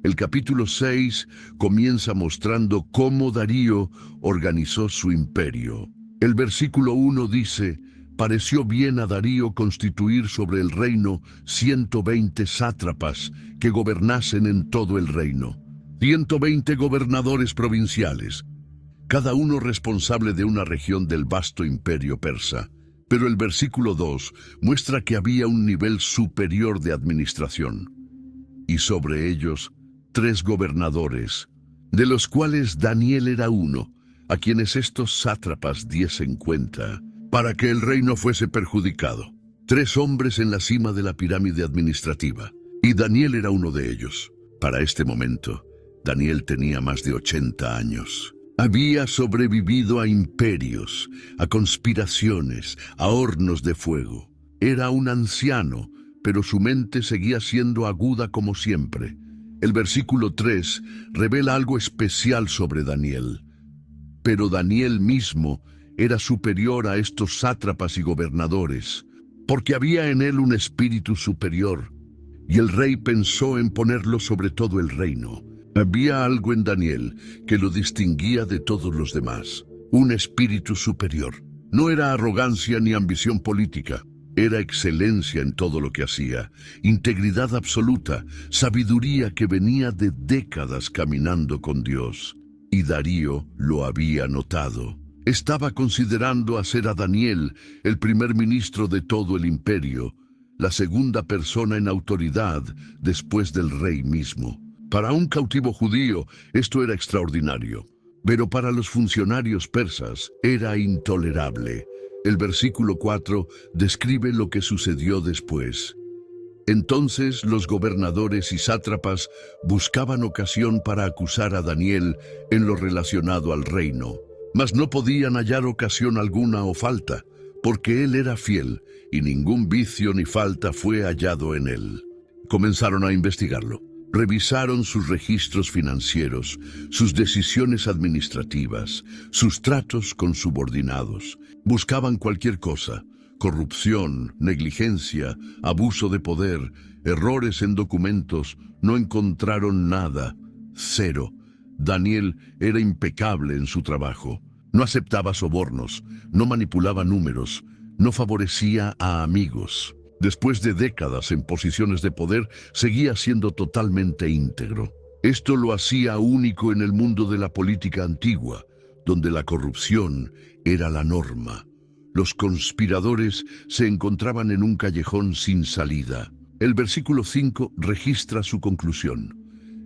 El capítulo 6 comienza mostrando cómo Darío organizó su imperio. El versículo 1 dice: pareció bien a Darío constituir sobre el reino 120 sátrapas que gobernasen en todo el reino. 120 gobernadores provinciales, cada uno responsable de una región del vasto imperio persa. Pero el versículo 2 muestra que había un nivel superior de administración. Y sobre ellos, 3 gobernadores, de los cuales Daniel era uno, a quienes estos sátrapas diesen cuenta, para que el reino fuese perjudicado. 3 hombres en la cima de la pirámide administrativa, y Daniel era uno de ellos. Para este momento, Daniel tenía más de 80 años. Había sobrevivido a imperios, a conspiraciones, a hornos de fuego. Era un anciano, pero su mente seguía siendo aguda como siempre. El versículo 3 revela algo especial sobre Daniel. Pero Daniel mismo era superior a estos sátrapas y gobernadores, porque había en él un espíritu superior, y el rey pensó en ponerlo sobre todo el reino. Había algo en Daniel que lo distinguía de todos los demás, un espíritu superior. No era arrogancia ni ambición política, era excelencia en todo lo que hacía, integridad absoluta, sabiduría que venía de décadas caminando con Dios. Y Darío lo había notado. Estaba considerando hacer a Daniel el primer ministro de todo el imperio, la segunda persona en autoridad después del rey mismo. Para un cautivo judío esto era extraordinario, pero para los funcionarios persas era intolerable. El versículo 4 describe lo que sucedió después. Entonces los gobernadores y sátrapas buscaban ocasión para acusar a Daniel en lo relacionado al reino, mas no podían hallar ocasión alguna o falta, porque él era fiel y ningún vicio ni falta fue hallado en él. Comenzaron a investigarlo. Revisaron sus registros financieros, sus decisiones administrativas, sus tratos con subordinados. Buscaban cualquier cosa: corrupción, negligencia, abuso de poder, errores en documentos. No encontraron nada. 0. Daniel era impecable en su trabajo. No aceptaba sobornos, no manipulaba números, no favorecía a amigos. Después de décadas en posiciones de poder, seguía siendo totalmente íntegro. Esto lo hacía único en el mundo de la política antigua, donde la corrupción era la norma. Los conspiradores se encontraban en un callejón sin salida. El versículo 5 registra su conclusión.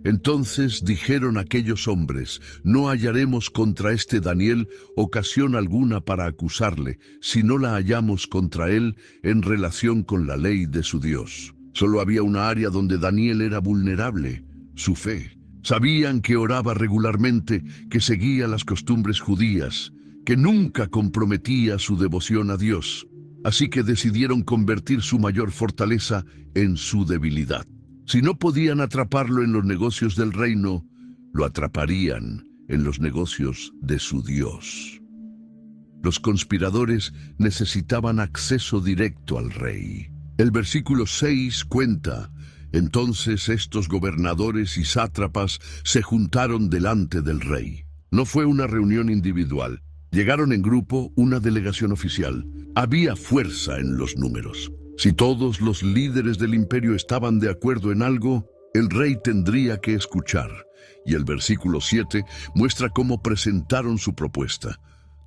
Entonces dijeron aquellos hombres: no hallaremos contra este Daniel ocasión alguna para acusarle, si no la hallamos contra él en relación con la ley de su Dios. Solo había una área donde Daniel era vulnerable: su fe. Sabían que oraba regularmente, que seguía las costumbres judías, que nunca comprometía su devoción a Dios. así que decidieron convertir su mayor fortaleza en su debilidad. Si no podían atraparlo en los negocios del reino, lo atraparían en los negocios de su Dios. Los conspiradores necesitaban acceso directo al rey. El versículo 6 cuenta: entonces estos gobernadores y sátrapas se juntaron delante del rey. No fue una reunión individual. Llegaron en grupo, una delegación oficial. Había fuerza en los números. Si todos los líderes del imperio estaban de acuerdo en algo, el rey tendría que escuchar. Y el versículo 7 muestra cómo presentaron su propuesta.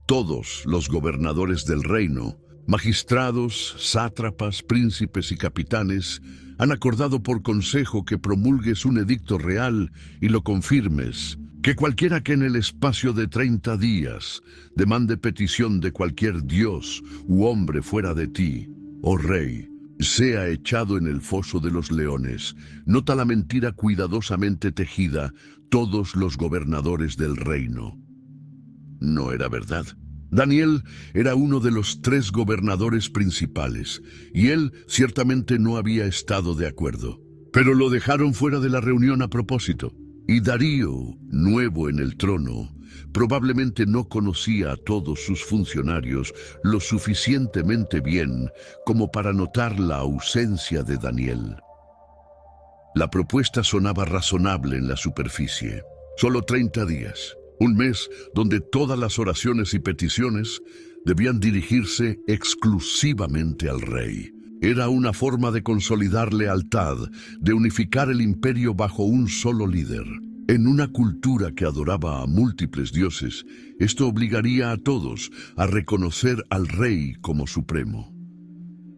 Todos los gobernadores del reino, magistrados, sátrapas, príncipes y capitanes, han acordado por consejo que promulgues un edicto real y lo confirmes, que cualquiera que en el espacio de 30 días demande petición de cualquier dios u hombre fuera de ti, oh rey, sea echado en el foso de los leones. Nota la mentira cuidadosamente tejida: todos los gobernadores del reino. No era verdad. Daniel era uno de los 3 gobernadores principales, y él ciertamente no había estado de acuerdo. Pero lo dejaron fuera de la reunión a propósito. Y Darío, nuevo en el trono, probablemente no conocía a todos sus funcionarios lo suficientemente bien como para notar la ausencia de Daniel. La propuesta sonaba razonable en la superficie. Solo 30 días. Un mes donde todas las oraciones y peticiones debían dirigirse exclusivamente al rey. Era una forma de consolidar lealtad, de unificar el imperio bajo un solo líder. En una cultura que adoraba a múltiples dioses, esto obligaría a todos a reconocer al rey como supremo.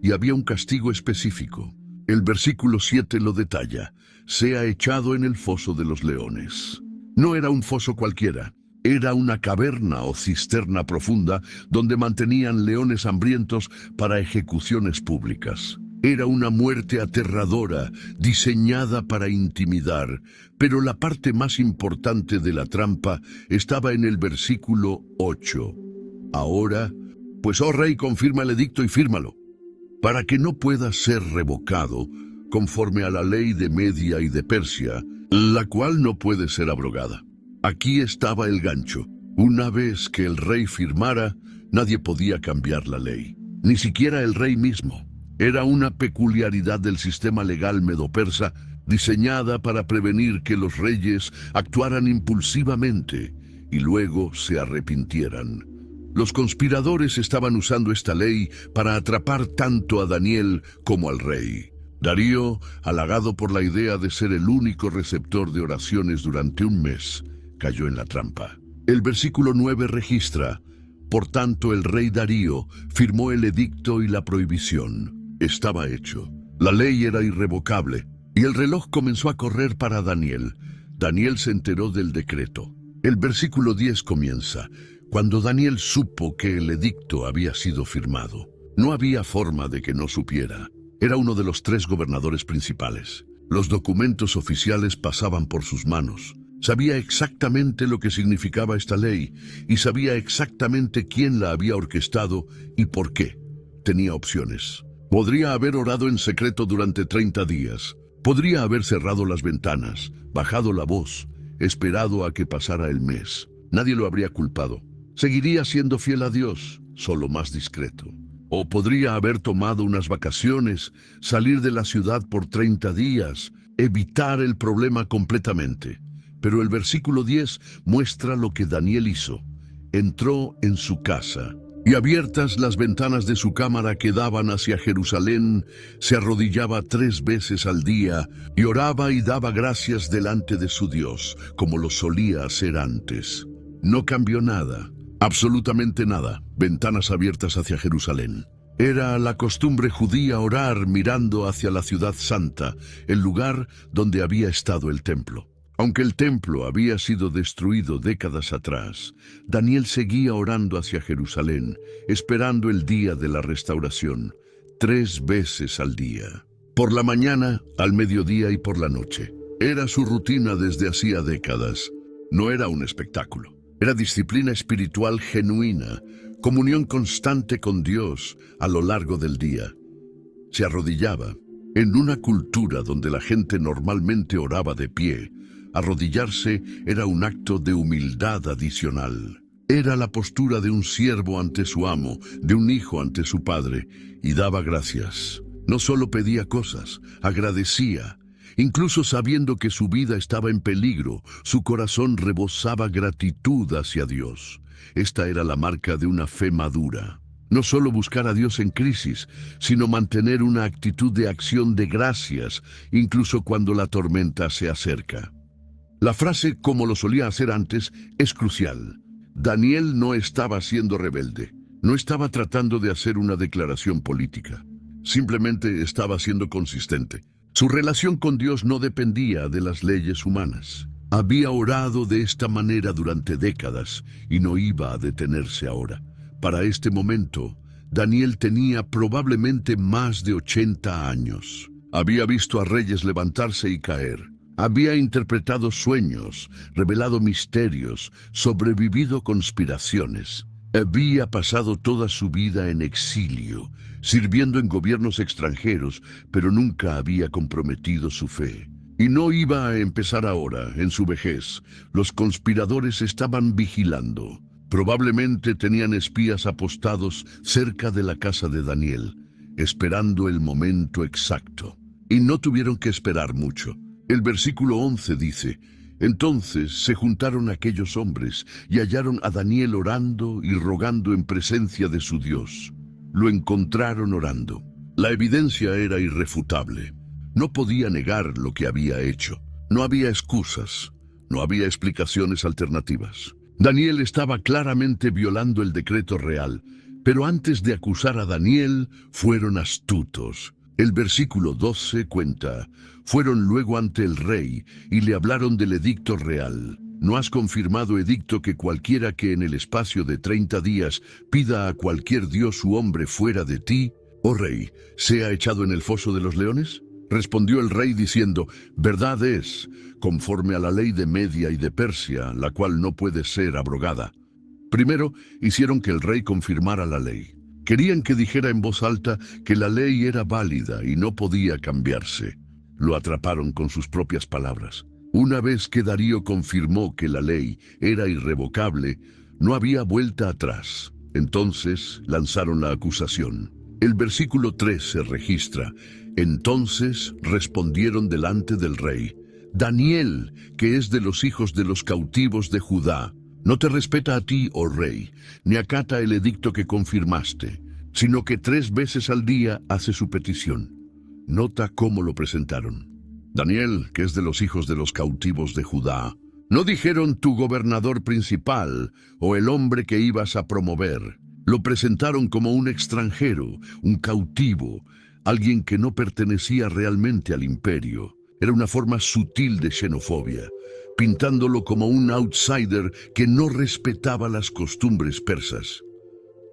Y había un castigo específico. El versículo 7 lo detalla: sea echado en el foso de los leones. No era un foso cualquiera, era una caverna o cisterna profunda donde mantenían leones hambrientos para ejecuciones públicas. Era una muerte aterradora, diseñada para intimidar, pero la parte más importante de la trampa estaba en el versículo 8. Ahora, pues, oh rey, confirma el edicto y fírmalo, para que no pueda ser revocado conforme a la ley de Media y de Persia, la cual no puede ser abrogada. Aquí estaba el gancho. Una vez que el rey firmara, nadie podía cambiar la ley, ni siquiera el rey mismo. Era una peculiaridad del sistema legal medo-persa diseñada para prevenir que los reyes actuaran impulsivamente y luego se arrepintieran. Los conspiradores estaban usando esta ley para atrapar tanto a Daniel como al rey. Darío, halagado por la idea de ser el único receptor de oraciones durante un mes, cayó en la trampa. El versículo 9 registra: por tanto el rey Darío firmó el edicto y la prohibición. Estaba hecho. La ley era irrevocable, y el reloj comenzó a correr para Daniel. Daniel se enteró del decreto. El versículo 10 comienza: cuando Daniel supo que el edicto había sido firmado. No había forma de que no supiera. Era uno de los 3 gobernadores principales. Los documentos oficiales pasaban por sus manos. Sabía exactamente lo que significaba esta ley, y sabía exactamente quién la había orquestado y por qué. Tenía opciones. Podría haber orado en secreto durante 30 días. Podría haber cerrado las ventanas, bajado la voz, esperado a que pasara el mes. Nadie lo habría culpado. Seguiría siendo fiel a Dios, solo más discreto. O podría haber tomado unas vacaciones, salir de la ciudad por 30 días, evitar el problema completamente. Pero el versículo 10 muestra lo que Daniel hizo. Entró en su casa, y abiertas las ventanas de su cámara que daban hacia Jerusalén, se arrodillaba 3 veces al día y oraba y daba gracias delante de su Dios, como lo solía hacer antes. No cambió nada, absolutamente nada. Ventanas abiertas hacia Jerusalén. Era la costumbre judía orar mirando hacia la ciudad santa, el lugar donde había estado el templo. Aunque el templo había sido destruido décadas atrás, Daniel seguía orando hacia Jerusalén, esperando el día de la restauración, 3 veces al día. Por la mañana, al mediodía y por la noche. Era su rutina desde hacía décadas. No era un espectáculo. Era disciplina espiritual genuina, comunión constante con Dios a lo largo del día. Se arrodillaba. En una cultura donde la gente normalmente oraba de pie, arrodillarse era un acto de humildad adicional. Era la postura de un siervo ante su amo, de un hijo ante su padre, y daba gracias. No solo pedía cosas, agradecía. Incluso sabiendo que su vida estaba en peligro, su corazón rebosaba gratitud hacia Dios. Esta era la marca de una fe madura. No solo buscar a Dios en crisis, sino mantener una actitud de acción de gracias, incluso cuando la tormenta se acerca. La frase "como lo solía hacer antes" es crucial. Daniel no estaba siendo rebelde, no estaba tratando de hacer una declaración política. Simplemente estaba siendo consistente. Su relación con Dios no dependía de las leyes humanas. Había orado de esta manera durante décadas y no iba a detenerse ahora. Para este momento, Daniel tenía probablemente más de 80 años. Había visto a reyes levantarse y caer. Había interpretado sueños, revelado misterios, sobrevivido conspiraciones. Había pasado toda su vida en exilio, sirviendo en gobiernos extranjeros, pero nunca había comprometido su fe. Y no iba a empezar ahora, en su vejez. Los conspiradores estaban vigilando. Probablemente tenían espías apostados cerca de la casa de Daniel, esperando el momento exacto. Y no tuvieron que esperar mucho. El versículo 11 dice: entonces se juntaron aquellos hombres y hallaron a Daniel orando y rogando en presencia de su Dios. Lo encontraron orando. La evidencia era irrefutable. No podía negar lo que había hecho. No había excusas. No había explicaciones alternativas. Daniel estaba claramente violando el decreto real, pero antes de acusar a Daniel, fueron astutos. El versículo 12 cuenta: fueron luego ante el rey y le hablaron del edicto real. ¿No has confirmado, edicto, que cualquiera que en el espacio de 30 días pida a cualquier dios u hombre fuera de ti, oh rey, sea echado en el foso de los leones? Respondió el rey diciendo: verdad es, conforme a la ley de Media y de Persia, la cual no puede ser abrogada. Primero, hicieron que el rey confirmara la ley. Querían que dijera en voz alta que la ley era válida y no podía cambiarse. Lo atraparon con sus propias palabras. Una vez que Darío confirmó que la ley era irrevocable, no había vuelta atrás. Entonces lanzaron la acusación. El versículo 3 se registra: entonces respondieron delante del rey: Daniel, que es de los hijos de los cautivos de Judá, no te respeta a ti, oh rey, ni acata el edicto que confirmaste, sino que 3 veces al día hace su petición. Nota cómo lo presentaron. Daniel, que es de los hijos de los cautivos de Judá. No dijeron tu gobernador principal o el hombre que ibas a promover. Lo presentaron como un extranjero, un cautivo, alguien que no pertenecía realmente al imperio. Era una forma sutil de xenofobia, pintándolo como un outsider que no respetaba las costumbres persas.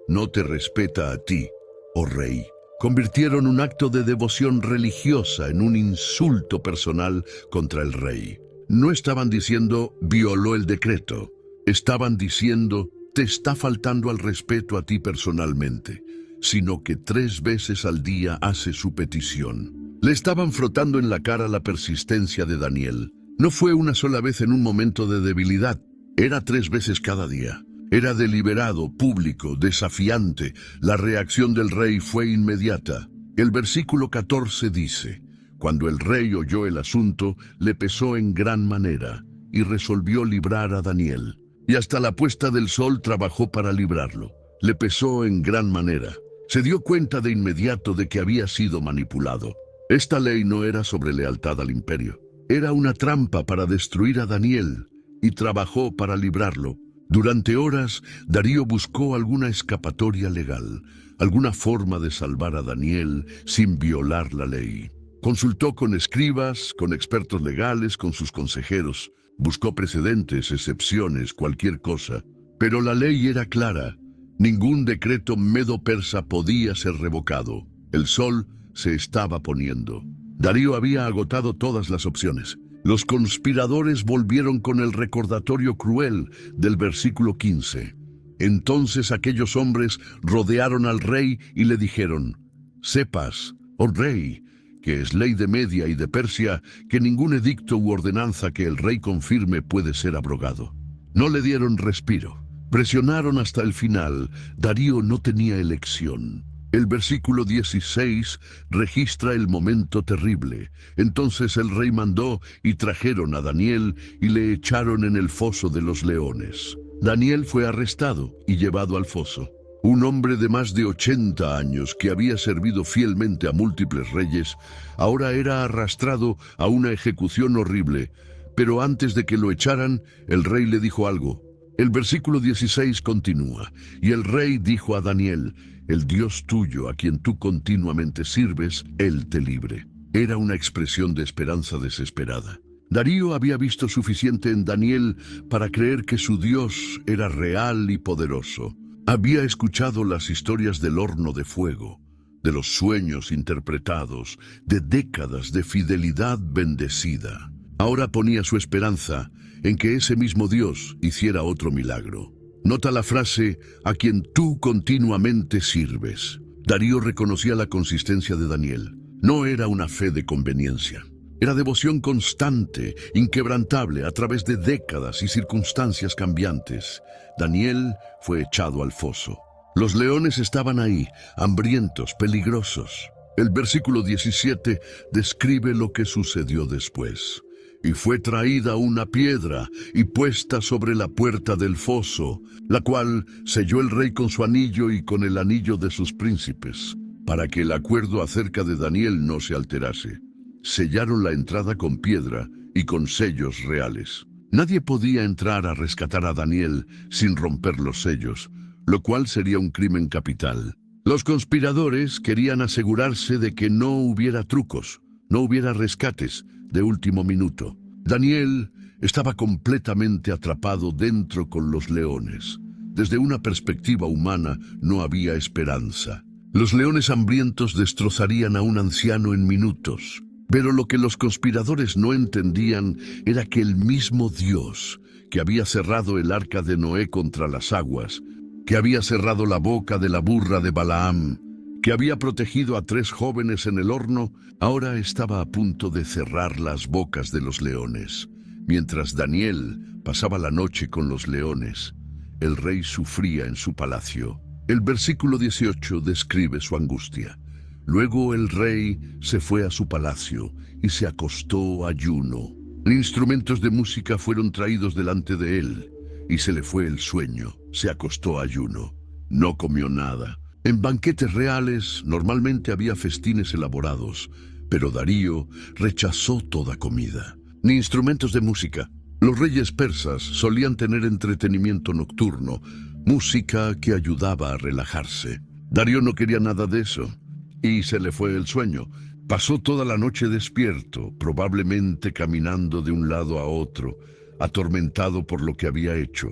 No te respeta a ti, oh rey. Convirtieron un acto de devoción religiosa en un insulto personal contra el rey. No estaban diciendo violó el decreto. Estaban diciendo te está faltando al respeto a ti personalmente, sino que 3 veces al día hace su petición. Le estaban frotando en la cara la persistencia de Daniel. No fue una sola vez en un momento de debilidad, era 3 veces cada día. Era deliberado, público, desafiante. La reacción del rey fue inmediata. El versículo 14 dice: cuando el rey oyó el asunto, le pesó en gran manera y resolvió librar a Daniel. Y hasta la puesta del sol trabajó para librarlo. Le pesó en gran manera. Se dio cuenta de inmediato de que había sido manipulado. Esta ley no era sobre lealtad al imperio. Era una trampa para destruir a Daniel, y trabajó para librarlo. Durante horas, Darío buscó alguna escapatoria legal, alguna forma de salvar a Daniel sin violar la ley. Consultó con escribas, con expertos legales, con sus consejeros. Buscó precedentes, excepciones, cualquier cosa. Pero la ley era clara. Ningún decreto medo-persa podía ser revocado. El sol se estaba poniendo. Darío había agotado todas las opciones. Los conspiradores volvieron con el recordatorio cruel del versículo 15. Entonces aquellos hombres rodearon al rey y le dijeron: «Sepas, oh rey, que es ley de Media y de Persia, que ningún edicto u ordenanza que el rey confirme puede ser abrogado». No le dieron respiro. Presionaron hasta el final. Darío no tenía elección. El versículo 16 registra el momento terrible. Entonces el rey mandó y trajeron a Daniel y le echaron en el foso de los leones. Daniel fue arrestado y llevado al foso. Un hombre de más de 80 años que había servido fielmente a múltiples reyes, ahora era arrastrado a una ejecución horrible. Pero antes de que lo echaran, el rey le dijo algo. El versículo 16 continúa: «Y el rey dijo a Daniel: el Dios tuyo, a quien tú continuamente sirves, Él te libre». Era una expresión de esperanza desesperada. Darío había visto suficiente en Daniel para creer que su Dios era real y poderoso. Había escuchado las historias del horno de fuego, de los sueños interpretados, de décadas de fidelidad bendecida. Ahora ponía su esperanza en que ese mismo Dios hiciera otro milagro. Nota la frase: «a quien tú continuamente sirves». Darío reconocía la consistencia de Daniel. No era una fe de conveniencia. Era devoción constante, inquebrantable, a través de décadas y circunstancias cambiantes. Daniel fue echado al foso. Los leones estaban ahí, hambrientos, peligrosos. El versículo 17 describe lo que sucedió después. «Y fue traída una piedra y puesta sobre la puerta del foso, la cual selló el rey con su anillo y con el anillo de sus príncipes, para que el acuerdo acerca de Daniel no se alterase. Sellaron la entrada con piedra y con sellos reales». Nadie podía entrar a rescatar a Daniel sin romper los sellos, lo cual sería un crimen capital. Los conspiradores querían asegurarse de que no hubiera trucos, no hubiera rescates de último minuto. Daniel estaba completamente atrapado dentro con los leones. Desde una perspectiva humana no había esperanza. Los leones hambrientos destrozarían a un anciano en minutos. Pero lo que los conspiradores no entendían era que el mismo Dios que había cerrado el arca de Noé contra las aguas, que había cerrado la boca de la burra de Balaam, que había protegido a 3 jóvenes en el horno, ahora estaba a punto de cerrar las bocas de los leones. Mientras Daniel pasaba la noche con los leones, el rey sufría en su palacio. El versículo 18 describe su angustia. Luego el rey se fue a su palacio y se acostó ayuno. Instrumentos de música fueron traídos delante de él y se le fue el sueño. Se acostó ayuno. No comió nada. En banquetes reales normalmente había festines elaborados, pero Darío rechazó toda comida. Ni instrumentos de música. Los reyes persas solían tener entretenimiento nocturno, música que ayudaba a relajarse. Darío no quería nada de eso, y se le fue el sueño. Pasó toda la noche despierto, probablemente caminando de un lado a otro, atormentado por lo que había hecho.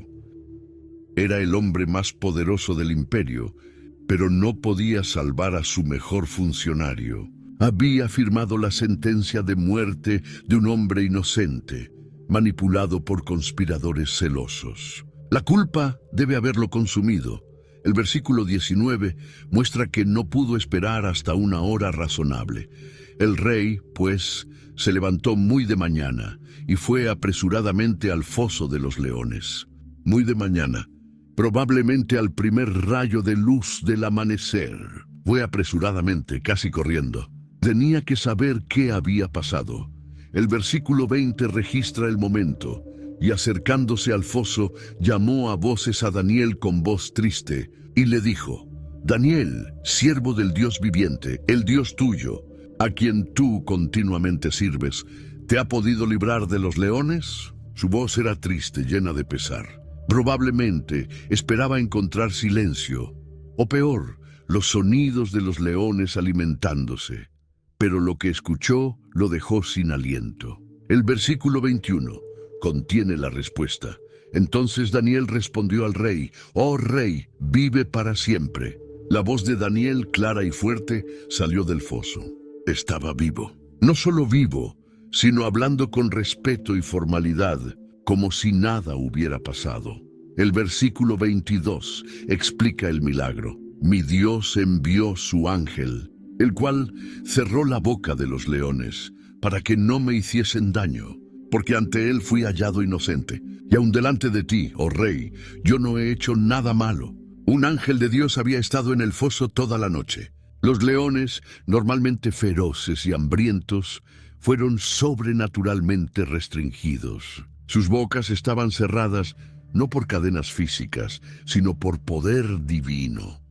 Era el hombre más poderoso del imperio, pero no podía salvar a su mejor funcionario. Había firmado la sentencia de muerte de un hombre inocente, manipulado por conspiradores celosos. La culpa debe haberlo consumido. El versículo 19 muestra que no pudo esperar hasta una hora razonable. El rey, pues, se levantó muy de mañana y fue apresuradamente al foso de los leones. Muy de mañana, probablemente al primer rayo de luz del amanecer. Fue apresuradamente, casi corriendo. Tenía que saber qué había pasado. El versículo 20 registra el momento, y acercándose al foso, llamó a voces a Daniel con voz triste, y le dijo: «Daniel, siervo del Dios viviente, el Dios tuyo, a quien tú continuamente sirves, ¿te ha podido librar de los leones?». Su voz era triste, llena de pesar. Probablemente esperaba encontrar silencio, o peor, los sonidos de los leones alimentándose. Pero lo que escuchó lo dejó sin aliento. El versículo 21 contiene la respuesta. Entonces Daniel respondió al rey: «Oh rey, vive para siempre». La voz de Daniel, clara y fuerte, salió del foso. Estaba vivo. No solo vivo, sino hablando con respeto y formalidad, como si nada hubiera pasado. El versículo 22 explica el milagro. Mi Dios envió su ángel, el cual cerró la boca de los leones, para que no me hiciesen daño, porque ante él fui hallado inocente. Y aun delante de ti, oh rey, yo no he hecho nada malo. Un ángel de Dios había estado en el foso toda la noche. Los leones, normalmente feroces y hambrientos, fueron sobrenaturalmente restringidos. Sus bocas estaban cerradas no por cadenas físicas, sino por poder divino.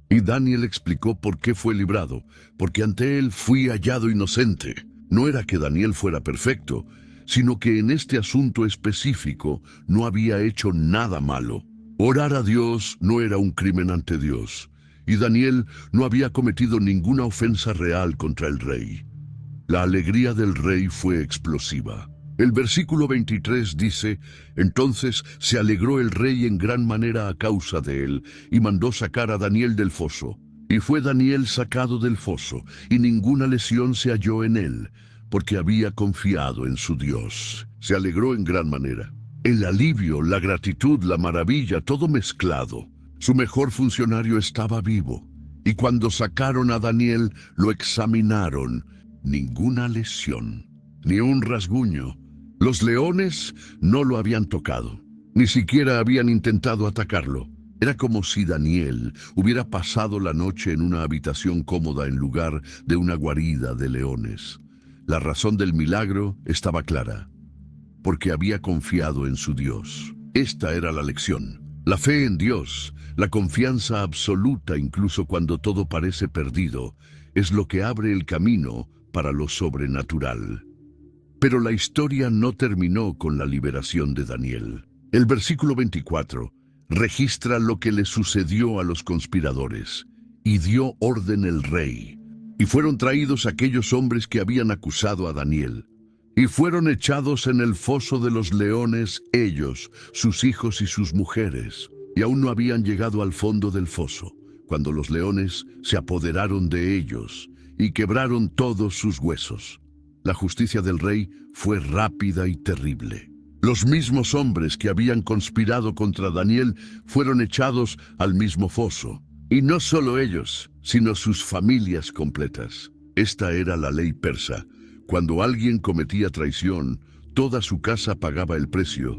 Y Daniel explicó por qué fue librado, porque ante él fui hallado inocente. No era que Daniel fuera perfecto, sino que en este asunto específico no había hecho nada malo. Orar a Dios no era un crimen ante Dios, y Daniel no había cometido ninguna ofensa real contra el rey. La alegría del rey fue explosiva. El versículo 23 dice, entonces se alegró el rey en gran manera a causa de él, y mandó sacar a Daniel del foso. Y fue Daniel sacado del foso, y ninguna lesión se halló en él, porque había confiado en su Dios. Se alegró en gran manera. El alivio, la gratitud, la maravilla, todo mezclado. Su mejor funcionario estaba vivo, y cuando sacaron a Daniel, lo examinaron. Ninguna lesión, ni un rasguño. Los leones no lo habían tocado, ni siquiera habían intentado atacarlo. Era como si Daniel hubiera pasado la noche en una habitación cómoda en lugar de una guarida de leones. La razón del milagro estaba clara, porque había confiado en su Dios. Esta era la lección. La fe en Dios, la confianza absoluta incluso cuando todo parece perdido, es lo que abre el camino para lo sobrenatural. Pero la historia no terminó con la liberación de Daniel. El versículo 24 registra lo que le sucedió a los conspiradores. Y dio orden el rey. Y fueron traídos aquellos hombres que habían acusado a Daniel. Y fueron echados en el foso de los leones ellos, sus hijos y sus mujeres. Y aún no habían llegado al fondo del foso, cuando los leones se apoderaron de ellos y quebraron todos sus huesos. La justicia del rey fue rápida y terrible. Los mismos hombres que habían conspirado contra Daniel fueron echados al mismo foso. Y no solo ellos, sino sus familias completas. Esta era la ley persa. Cuando alguien cometía traición, toda su casa pagaba el precio.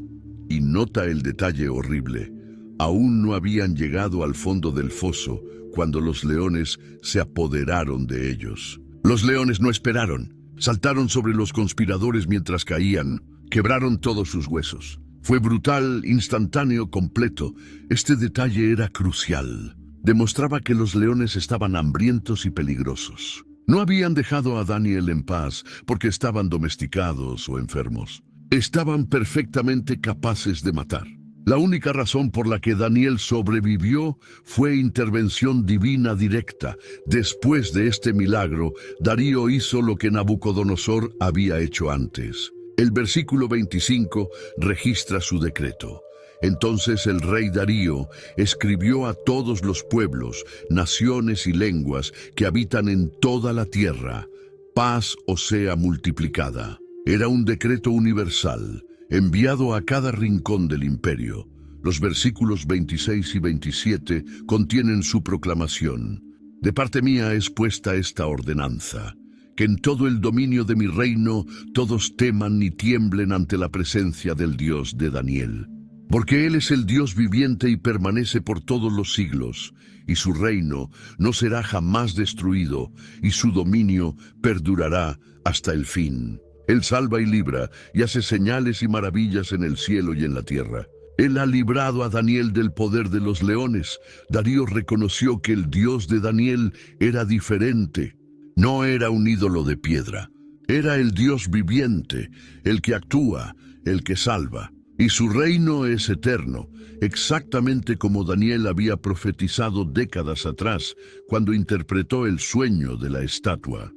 Y nota el detalle horrible. Aún no habían llegado al fondo del foso cuando los leones se apoderaron de ellos. Los leones no esperaron. Saltaron sobre los conspiradores mientras caían. Quebraron todos sus huesos. Fue brutal, instantáneo, completo. Este detalle era crucial. Demostraba que los leones estaban hambrientos y peligrosos. No habían dejado a Daniel en paz porque estaban domesticados o enfermos. Estaban perfectamente capaces de matar. La única razón por la que Daniel sobrevivió fue intervención divina directa. Después de este milagro, Darío hizo lo que Nabucodonosor había hecho antes. El versículo 25 registra su decreto. Entonces el rey Darío escribió a todos los pueblos, naciones y lenguas que habitan en toda la tierra: paz os sea multiplicada. Era un decreto universal, enviado a cada rincón del imperio. Los versículos 26 y 27 contienen su proclamación. De parte mía es puesta esta ordenanza: que en todo el dominio de mi reino todos teman y tiemblen ante la presencia del Dios de Daniel. Porque Él es el Dios viviente y permanece por todos los siglos, y su reino no será jamás destruido, y su dominio perdurará hasta el fin. Él salva y libra, y hace señales y maravillas en el cielo y en la tierra. Él ha librado a Daniel del poder de los leones. Darío reconoció que el Dios de Daniel era diferente. No era un ídolo de piedra. Era el Dios viviente, el que actúa, el que salva. Y su reino es eterno, exactamente como Daniel había profetizado décadas atrás, cuando interpretó el sueño de la estatua.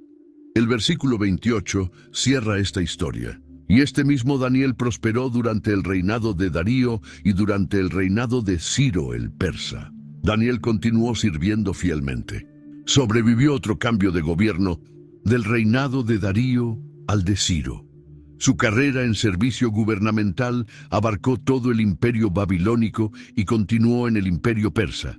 El versículo 28 cierra esta historia. Y este mismo Daniel prosperó durante el reinado de Darío y durante el reinado de Ciro el persa. Daniel continuó sirviendo fielmente. Sobrevivió otro cambio de gobierno del reinado de Darío al de Ciro. Su carrera en servicio gubernamental abarcó todo el imperio babilónico y continuó en el imperio persa.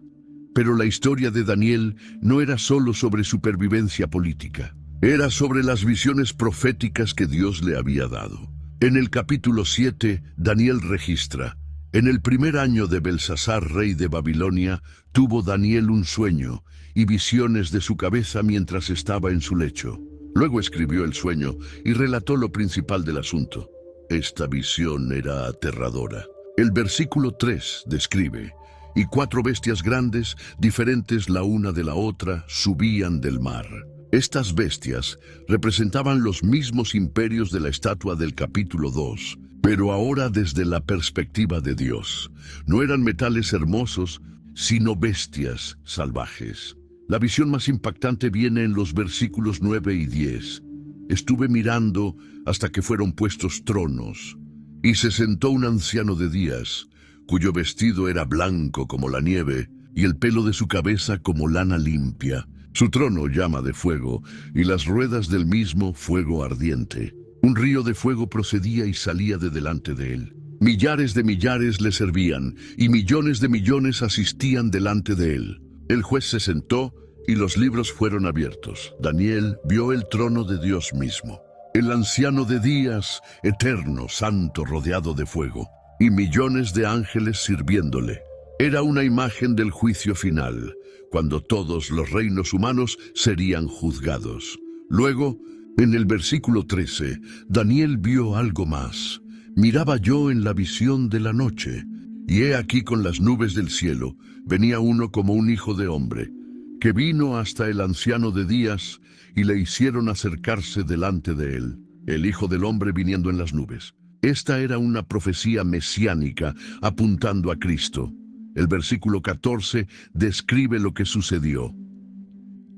Pero la historia de Daniel no era solo sobre supervivencia política. Era sobre las visiones proféticas que Dios le había dado. En el capítulo 7, Daniel registra: en el primer año de Belsasar, rey de Babilonia, tuvo Daniel un sueño y visiones de su cabeza mientras estaba en su lecho. Luego escribió el sueño y relató lo principal del asunto. Esta visión era aterradora. El versículo 3 describe: y 4 bestias grandes, diferentes la una de la otra, subían del mar. Estas bestias representaban los mismos imperios de la estatua del capítulo 2, pero ahora desde la perspectiva de Dios. No eran metales hermosos, sino bestias salvajes. La visión más impactante viene en los versículos 9 y 10. Estuve mirando hasta que fueron puestos tronos, y se sentó un anciano de días, cuyo vestido era blanco como la nieve, y el pelo de su cabeza como lana limpia. Su trono llama de fuego, y las ruedas del mismo fuego ardiente. Un río de fuego procedía y salía de delante de él. Millares de millares le servían, y millones de millones asistían delante de él. El juez se sentó, y los libros fueron abiertos. Daniel vio el trono de Dios mismo, el anciano de días, eterno, santo, rodeado de fuego, y millones de ángeles sirviéndole. Era una imagen del juicio final, cuando todos los reinos humanos serían juzgados. Luego, en el versículo 13, Daniel vio algo más. Miraba yo en la visión de la noche, y he aquí con las nubes del cielo venía uno como un hijo de hombre, que vino hasta el anciano de días, y le hicieron acercarse delante de él, el Hijo del Hombre viniendo en las nubes. Esta era una profecía mesiánica apuntando a Cristo. El versículo 14 describe lo que sucedió.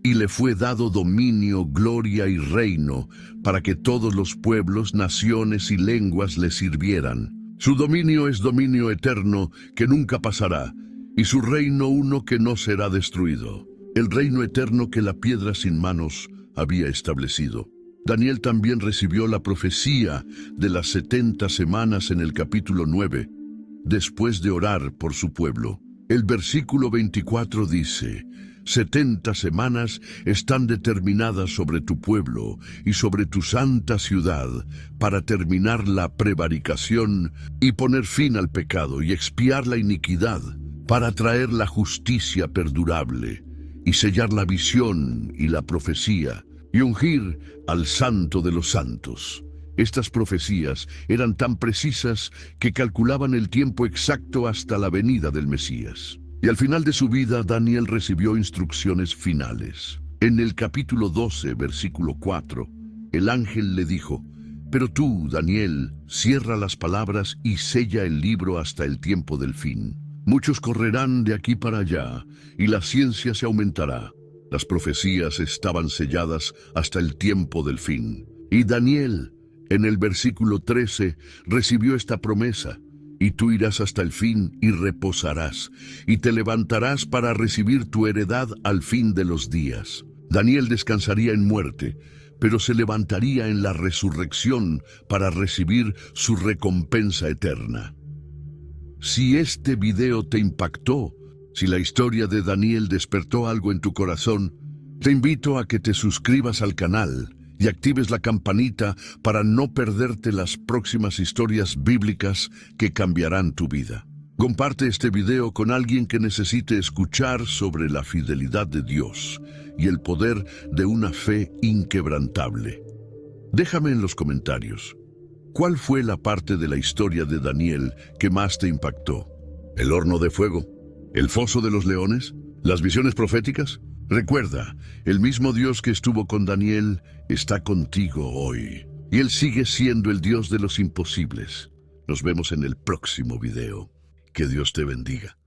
Y le fue dado dominio, gloria y reino, para que todos los pueblos, naciones y lenguas le sirvieran. Su dominio es dominio eterno, que nunca pasará, y su reino uno que no será destruido. El reino eterno que la piedra sin manos había establecido. Daniel también recibió la profecía de las 70 semanas en el capítulo 9, después de orar por su pueblo. El versículo 24 dice: 70 semanas están determinadas sobre tu pueblo y sobre tu santa ciudad para terminar la prevaricación y poner fin al pecado y expiar la iniquidad, para traer la justicia perdurable y sellar la visión y la profecía y ungir al Santo de los Santos. Estas profecías eran tan precisas que calculaban el tiempo exacto hasta la venida del Mesías. Y al final de su vida, Daniel recibió instrucciones finales. En el capítulo 12, versículo 4, el ángel le dijo: pero tú, Daniel, cierra las palabras y sella el libro hasta el tiempo del fin. Muchos correrán de aquí para allá, y la ciencia se aumentará. Las profecías estaban selladas hasta el tiempo del fin. Y Daniel, en el versículo 13, recibió esta promesa: y tú irás hasta el fin y reposarás, y te levantarás para recibir tu heredad al fin de los días. Daniel descansaría en muerte, pero se levantaría en la resurrección para recibir su recompensa eterna. Si este video te impactó, si la historia de Daniel despertó algo en tu corazón, te invito a que te suscribas al canal y actives la campanita para no perderte las próximas historias bíblicas que cambiarán tu vida. Comparte este video con alguien que necesite escuchar sobre la fidelidad de Dios y el poder de una fe inquebrantable. Déjame en los comentarios: ¿cuál fue la parte de la historia de Daniel que más te impactó? ¿El horno de fuego? ¿El foso de los leones? ¿Las visiones proféticas? Recuerda, el mismo Dios que estuvo con Daniel está contigo hoy. Y Él sigue siendo el Dios de los imposibles. Nos vemos en el próximo video. Que Dios te bendiga.